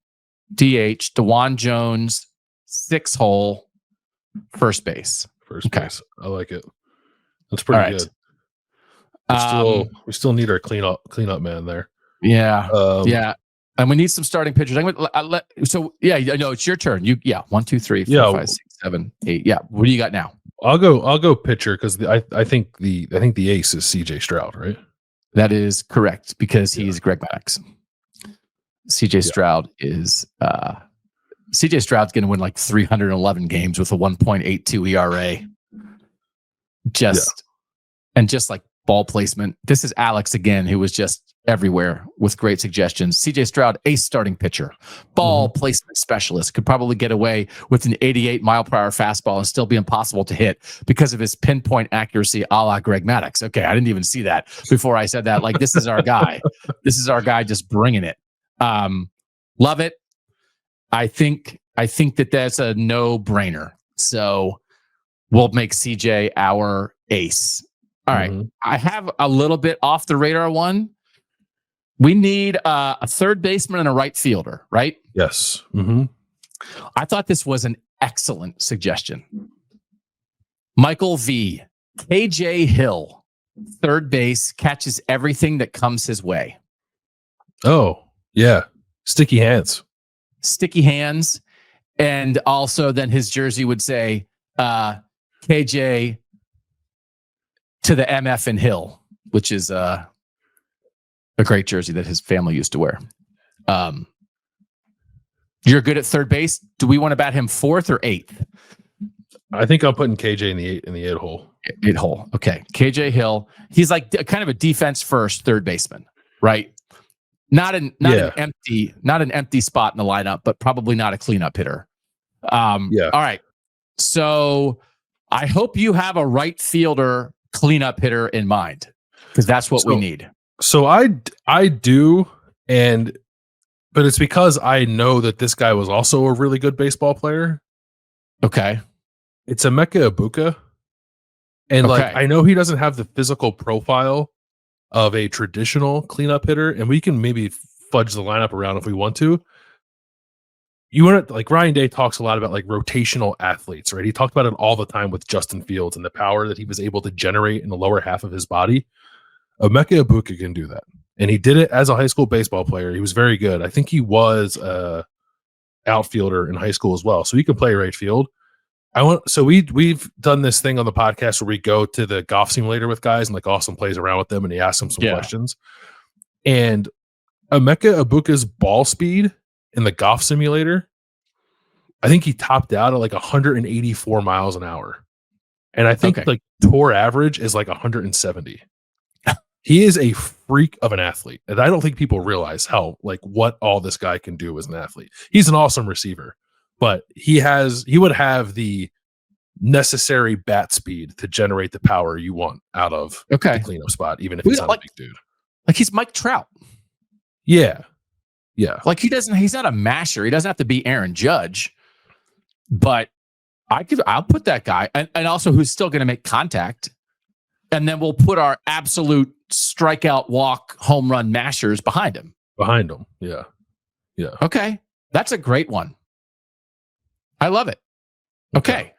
DH, DeJuan Jones, 6 hole, first base. First base. I like it. That's pretty good. We still need our cleanup man there. Yeah. And we need some starting pitchers. It's your turn. 1, 2, 3, 4, 5, 6, 7, 8. Yeah. What do you got now? I'll go pitcher because I think the ace is CJ Stroud, right? That is correct because he's Greg Maddux. CJ Stroud is CJ Stroud's going to win like 311 games with a 1.82 ERA. Just like ball placement. This is Alex again, who was just everywhere with great suggestions. CJ Stroud, ace starting pitcher, ball placement specialist, could probably get away with an 88 mile per hour fastball and still be impossible to hit because of his pinpoint accuracy, a la Greg Maddux. Okay, I didn't even see that before I said that. Like, this is our guy. This is our guy just bringing it. Love it. I think that that's a no-brainer. So we'll make CJ our ace. All right. I have a little bit off the radar one. We need a third baseman and a right fielder, right? Yes. I thought this was an excellent suggestion. Michael V. KJ Hill, third base, catches everything that comes his way. Oh, yeah. Sticky hands. And also then his jersey would say KJ to the MF and Hill, which is a great jersey that his family used to wear. You're good at third base. Do we want to bat him 4th or 8th? I think I'm putting KJ in the 8 hole. 8 hole. Okay. KJ Hill. He's like kind of a defense first third baseman, right? Not an empty spot in the lineup, but probably not a cleanup hitter. All right. So I hope you have a right fielder cleanup hitter in mind, because that's what we need. So I do, but it's because I know that this guy was also a really good baseball player. Okay. It's Emeka Egbuka. And like, I know he doesn't have the physical profile of a traditional cleanup hitter, and we can maybe fudge the lineup around if we want to. You want to, like, Ryan Day talks a lot about like rotational athletes, right? He talked about it all the time with Justin Fields and the power that he was able to generate in the lower half of his body. Emeka Egbuka can do that. And he did it as a high school baseball player. He was very good. I think he was a outfielder in high school as well. So he can play right field. We've done this thing on the podcast where we go to the golf simulator with guys and like Austin plays around with them and he asks them some questions. And Emeka Egbuka's ball speed in the golf simulator, I think he topped out at like 184 miles an hour. And I think like tour average is like 170. He is a freak of an athlete. And I don't think people realize what all this guy can do as an athlete. He's an awesome receiver, but he would have the necessary bat speed to generate the power you want out of the cleanup spot, even if he's not a big dude. Like he's Mike Trout. Yeah. Yeah. Like he's not a masher. He doesn't have to be Aaron Judge, but I'll put that guy and also who's still going to make contact. And then we'll put our absolute strikeout, walk, home run mashers behind him. Yeah. Yeah. Okay. That's a great one. I love it. Okay.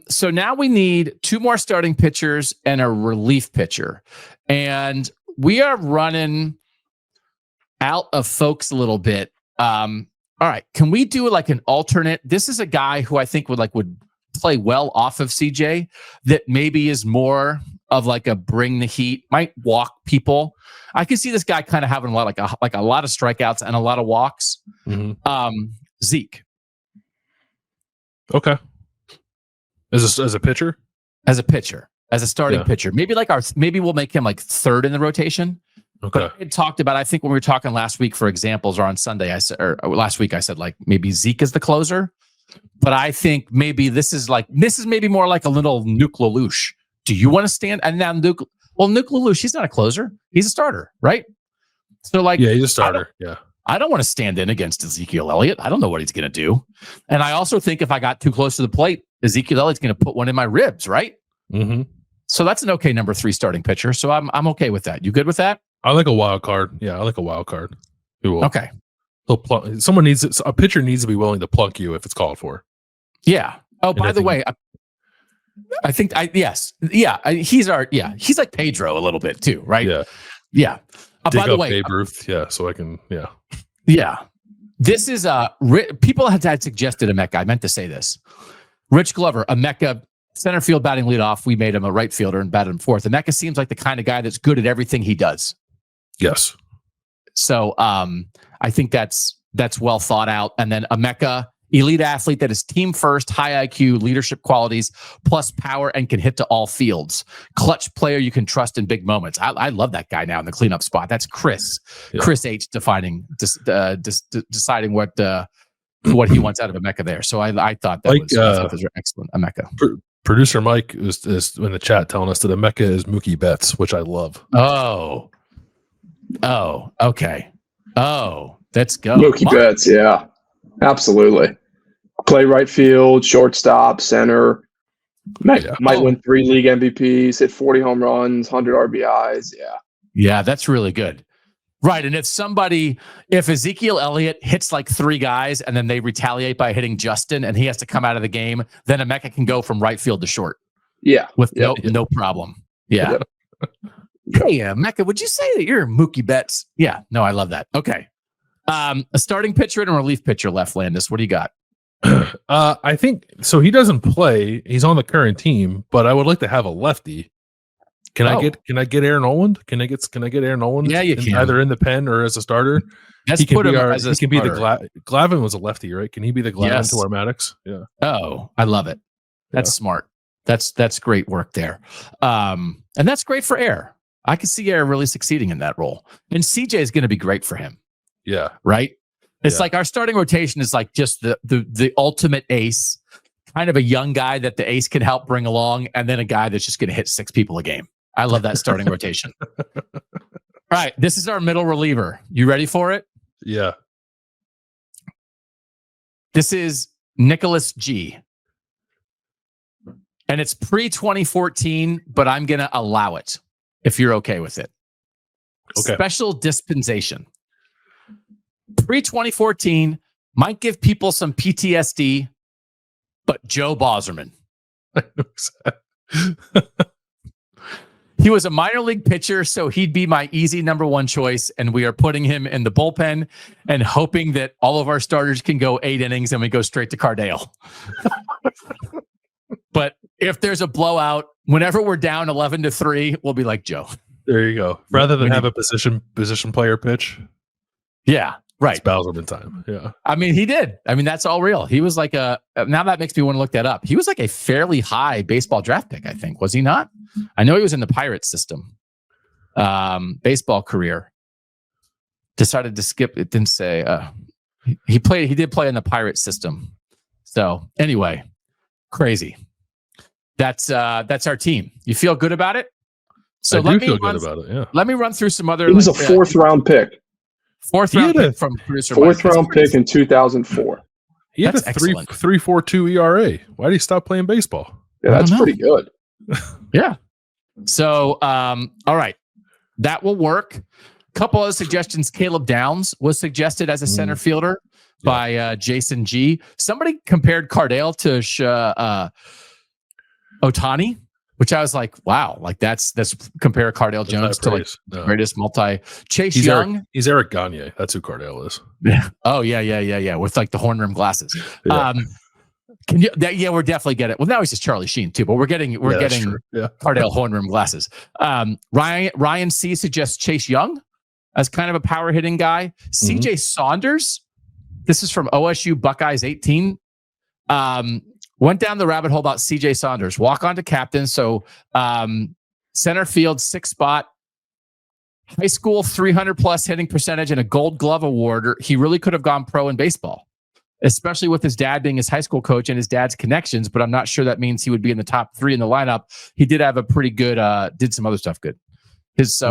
So now we need 2 more starting pitchers and a relief pitcher. And we are running out of folks a little bit. All right. Can we do like an alternate? This is a guy who I think would play well off of CJ that maybe is more of like a bring the heat, might walk people. I can see this guy kind of having a lot a lot of strikeouts and a lot of walks. Mm-hmm. Zeke. Okay. As a pitcher? As a pitcher. As a starting pitcher. Maybe we'll make him like 3rd in the rotation. Okay. But I had talked about, I think when we were talking last week for examples, or on Sunday, last week I said like maybe Zeke is the closer. But I think maybe this is maybe more like a little Nuke Lelouch. Do you want to stand? And now Nuke Lelouch, he's not a closer. He's a starter, right? So he's a starter. I don't want to stand in against Ezekiel Elliott. I don't know what he's going to do. And I also think if I got too close to the plate, Ezekiel Elliott's going to put one in my ribs, right? Mm-hmm. So that's an okay number 3 starting pitcher. So I'm okay with that. You good with that? I like a wild card. Yeah, I like a wild card. Okay. A pitcher needs to be willing to plunk you if it's called for. Yeah. Oh, by the way, I think he's like Pedro a little bit too, right? Yeah. Yeah. By the way, Babe Ruth. So I can. Yeah. Yeah. This is people had suggested Emeka. I meant to say this. Rich Glover, Emeka, center field batting leadoff. We made him a right fielder and batted him 4th. Emeka seems like the kind of guy that's good at everything he does. Yes. So I think that's well thought out. And then Emeka, elite athlete that is team first, high IQ, leadership qualities, plus power and can hit to all fields. Clutch player you can trust in big moments. I love that guy now in the cleanup spot. That's Chris. Yeah. Chris H. deciding what he wants out of Emeka there. So I thought that was excellent. Emeka. Producer Mike is in the chat telling us that Emeka is Mookie Betts, which I love. Oh, okay. Oh, let's go. Mookie Betts, yeah, absolutely. Play right field, shortstop, center. Might win 3 league MVPs, hit 40 home runs, 100 RBIs. Yeah. Yeah, that's really good. Right. And if Ezekiel Elliott hits like 3 guys and then they retaliate by hitting Justin and he has to come out of the game, then Emeka can go from right field to short. Yeah. With no problem. Yeah. Hey, Emeka, would you say that you're Mookie Betts? Yeah. No, I love that. Okay. A starting pitcher and a relief pitcher left, Landis. What do you got? I think so. He doesn't play. He's on the current team, but I would like to have a lefty. Can I get Aaron Oland? Can I get Aaron Oland? Yeah, you can. Either in the pen or as a starter. Let's put him as a He can be the Glavin was a lefty, right? Can he be the Glavin to our Maddox? Yeah. Oh, I love it. That's smart. That's great work there. And that's great for Air. I can see Air really succeeding in that role. And CJ is going to be great for him. Yeah. Right? It's like our starting rotation is like just the ultimate ace, kind of a young guy that the ace can help bring along, and then a guy that's just going to hit 6 people a game. I love that starting rotation. All right. This is our middle reliever. You ready for it? Yeah. This is Nicholas G. And it's pre-2014, but I'm going to allow it if you're okay with it. Okay. Special dispensation. Pre-2014 might give people some PTSD, but Joe Bosserman. He was a minor league pitcher, so he'd be my easy number 1 choice, and we are putting him in the bullpen and hoping that all of our starters can go 8 innings and we go straight to Cardale. But if there's a blowout, whenever we're down 11-3, we'll be like Joe. There you go. Rather than have a position player pitch. Yeah, right. It's Bowserman time. Yeah. I mean, he did. I mean, that's all real. He was like now that makes me want to look that up. He was like a fairly high baseball draft pick, I think. Was he not? I know he was in the Pirates system. Baseball career. Decided to skip. It didn't say. He did play in the Pirates system. So anyway, crazy. That's our team. You feel good about it? So I do feel good about it. Yeah. Let me run through some other. It was a 4th round pick. 4th round pick from producer. 4th round pick in 2004. He had a 3.42 ERA. Why did he stop playing baseball? Yeah, that's pretty good. Yeah. So, all right, that will work. Couple other suggestions. Caleb Downs was suggested as a center fielder by Jason G. Somebody compared Cardale to Ohtani, which I was like, wow, like that's compare Cardale Jones to like the greatest Chase Young. He's Eric Gagne. That's who Cardale is. Yeah. Oh yeah. With like the horn rim glasses. Yeah. Can you? We're definitely getting. Well, now he's just Charlie Sheen too, but we're getting Cardale horn rim glasses. Ryan C suggests Chase Young as kind of a power hitting guy. CJ Saunders. This is from OSU Buckeyes 18. Went down the rabbit hole about CJ Saunders. Walk on to captain. So center field, 6th spot. High school 300 plus hitting percentage and a Gold Glove award. He really could have gone pro in baseball, especially with his dad being his high school coach and his dad's connections. But I'm not sure that means he would be in the top 3 in the lineup. He did have a pretty good, did some other stuff good.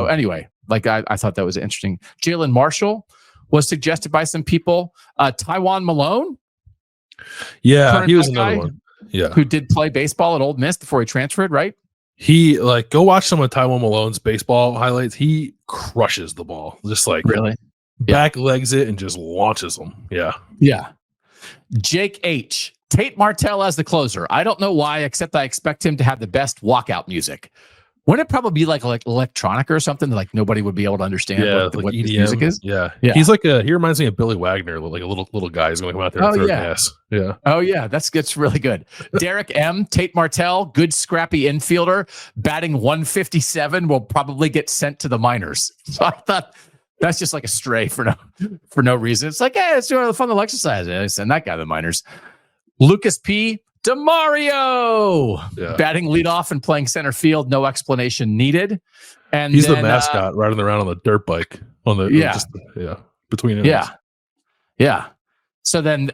Anyway, like I thought that was interesting. Jalen Marshall was suggested by some people. Taiwan Malone. Yeah, he was another one. Yeah, who did play baseball at Ole Miss before he transferred, right? He go watch some of Taiwan Malone's baseball highlights. He crushes the ball, just like really back legs it and just launches them. Yeah. Jake H. Tate Martell as the closer. I don't know why, except I expect him to have the best walkout music. Wouldn't it probably be like electronica or something that like nobody would be able to understand what EDM, music is? Yeah. He's he reminds me of Billy Wagner, like a little guy who's going to come out there and throw gas. Yeah. Oh yeah, that's really good. Derek M. Tate Martell, good scrappy infielder, batting 157, will probably get sent to the minors. So I thought that's just like a stray for no reason. It's like, hey, let's do a fun little exercise. I send that guy to the minors. Lucas P. DeMario batting leadoff and playing center field. No explanation needed. And he's the mascot riding around on the dirt bike on the between innings. Yeah. So then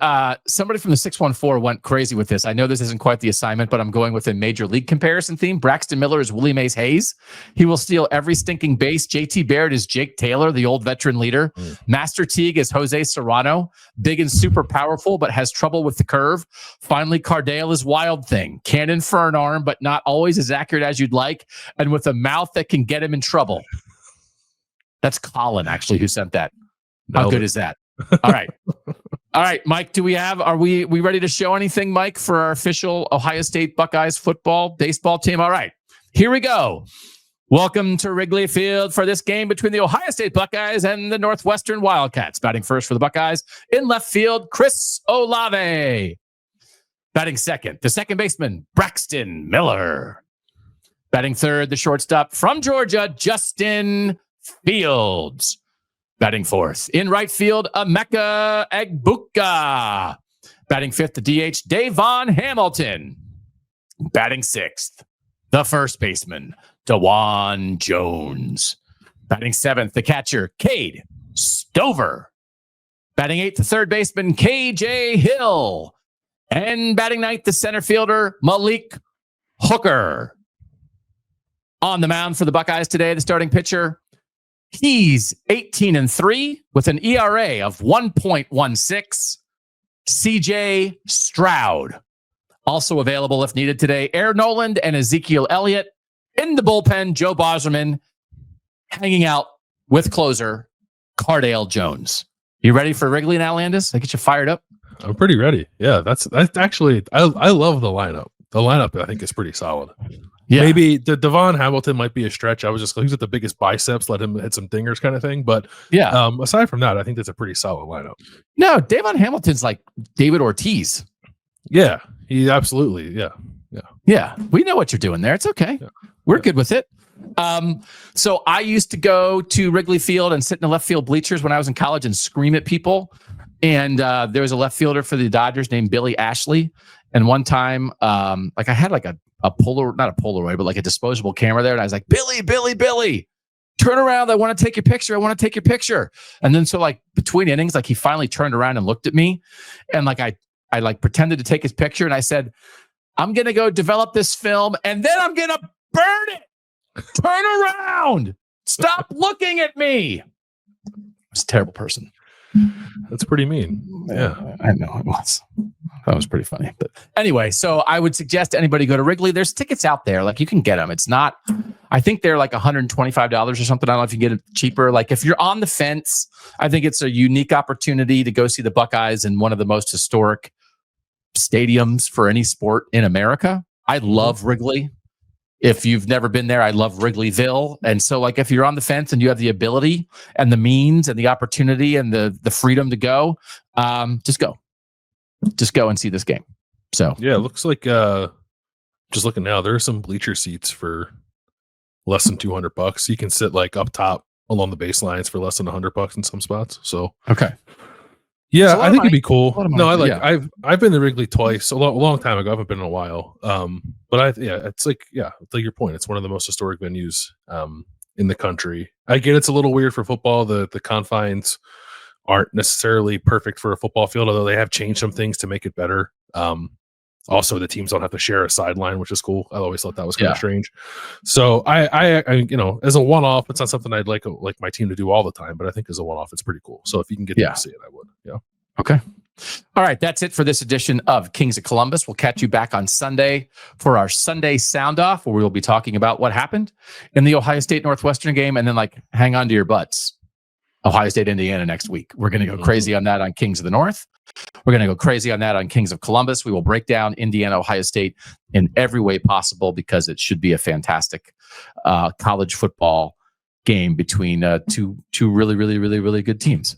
somebody from the 614 went crazy with this. I know this isn't quite the assignment, but I'm going with a major league comparison theme. Braxton Miller is Willie Mays Hayes. He will steal every stinking base. JT Barrett is Jake Taylor, the old veteran leader. Master Teague is Jose Serrano, big and super powerful, but has trouble with the curve. Finally, Cardale is Wild Thing. Cannon for an arm, but not always as accurate as you'd like, and with a mouth that can get him in trouble. That's Colin, actually, who sent that. How good is that? All right, Mike, are we ready to show anything, Mike, for our official Ohio State Buckeyes baseball team? All right, here we go. Welcome to Wrigley Field for this game between the Ohio State Buckeyes and the Northwestern Wildcats. Batting first for the Buckeyes in left field, Chris Olave. Batting second, the second baseman, Braxton Miller. Batting third, the shortstop from Georgia, Justin Fields. Batting fourth, in right field, Emeka Egbuka. Batting fifth, the DH, Davon Hamilton. Batting sixth, the first baseman, DeJuan Jones. Batting seventh, the catcher, Cade Stover. Batting eighth, the third baseman, KJ Hill. And batting ninth, the center fielder, Malik Hooker. On the mound for the Buckeyes today, the starting pitcher, he's 18-3 with an ERA of 1.16. CJ Stroud. Also available if needed today, Aaron Noland and Ezekiel Elliott. In the bullpen, Joe Bosserman hanging out with closer Cardale Jones. You ready for Wrigley now, Landis? I get you fired up. I'm pretty ready. Yeah, that's actually, I love the lineup. The lineup, I think, is pretty solid. Yeah. Maybe the Devon Hamilton might be a stretch. I was just, he's got the biggest biceps, let him hit some dingers kind of thing. But yeah, aside from that, I think that's a pretty solid lineup. No, Devon Hamilton's like David Ortiz. Yeah, he absolutely. Yeah. We know what you're doing there. It's okay. Yeah. We're good with it. So I used to go to Wrigley Field and sit in the left field bleachers when I was in college and scream at people. And there was a left fielder for the Dodgers named Billy Ashley. And one time, I had like a not a Polaroid, but like a disposable camera there. And I was like, Billy, turn around. I want to take your picture. And then so like between innings, like he finally turned around and looked at me. And like I like pretended to take his picture. And I said, I'm going to go develop this film and then I'm going to burn it. Turn around. Stop looking at me. I was a terrible person. That's pretty mean. Yeah, I know it was. That was pretty funny. But anyway, so I would suggest to anybody go to Wrigley. There's tickets out there. Like you can get them. It's not, I think they're like $125 or something. I don't know if you can get it cheaper. Like if you're on the fence, I think it's a unique opportunity to go see the Buckeyes in one of the most historic stadiums for any sport in America. I love Wrigley. If you've never been there, I love Wrigleyville. And so like if you're on the fence and you have the ability and the means and the opportunity and the freedom to go, just go and see this game. So yeah, it looks like just looking now, there are some bleacher seats for less than $200. You can sit like up top along the baselines for less than $100 in some spots. So okay. Yeah, I think it'd be cool. No, I've been to Wrigley twice, a long time ago. I haven't been in a while. But it's like your point. It's one of the most historic venues in the country. I get it's a little weird for football. The confines aren't necessarily perfect for a football field, although they have changed some things to make it better. Also, the teams don't have to share a sideline, which is cool. I always thought that was kind of strange. So I as a one-off, it's not something I'd like my team to do all the time, but I think as a one-off, it's pretty cool. So if you can get to see it, I would. Yeah. Okay. All right. That's it for this edition of Kings of Columbus. We'll catch you back on Sunday for our Sunday sound off, where we will be talking about what happened in the Ohio State Northwestern game, and then hang on to your butts. Ohio State, Indiana next week. We're going to go crazy on that on Kings of the North. We're going to go crazy on that on Kings of Columbus. We will break down Indiana, Ohio State in every way possible because it should be a fantastic college football game between two really, really, really, really good teams.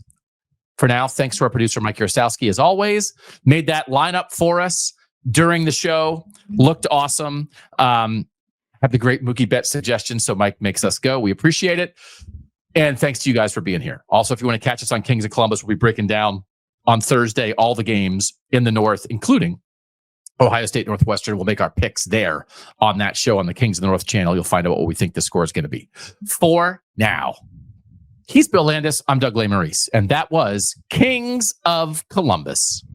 For now, thanks to our producer, Mike Yarosowski, as always. Made that lineup for us during the show. Looked awesome. Have the great Mookie Bet suggestion, so Mike makes us go. We appreciate it. And thanks to you guys for being here. Also, if you want to catch us on Kings of Columbus, we'll be breaking down on Thursday all the games in the North, including Ohio State Northwestern. We'll make our picks there on that show on the Kings of the North channel. You'll find out what we think the score is going to be. For now, he's Bill Landis. I'm Doug Lesmerises. And that was Kings of Columbus.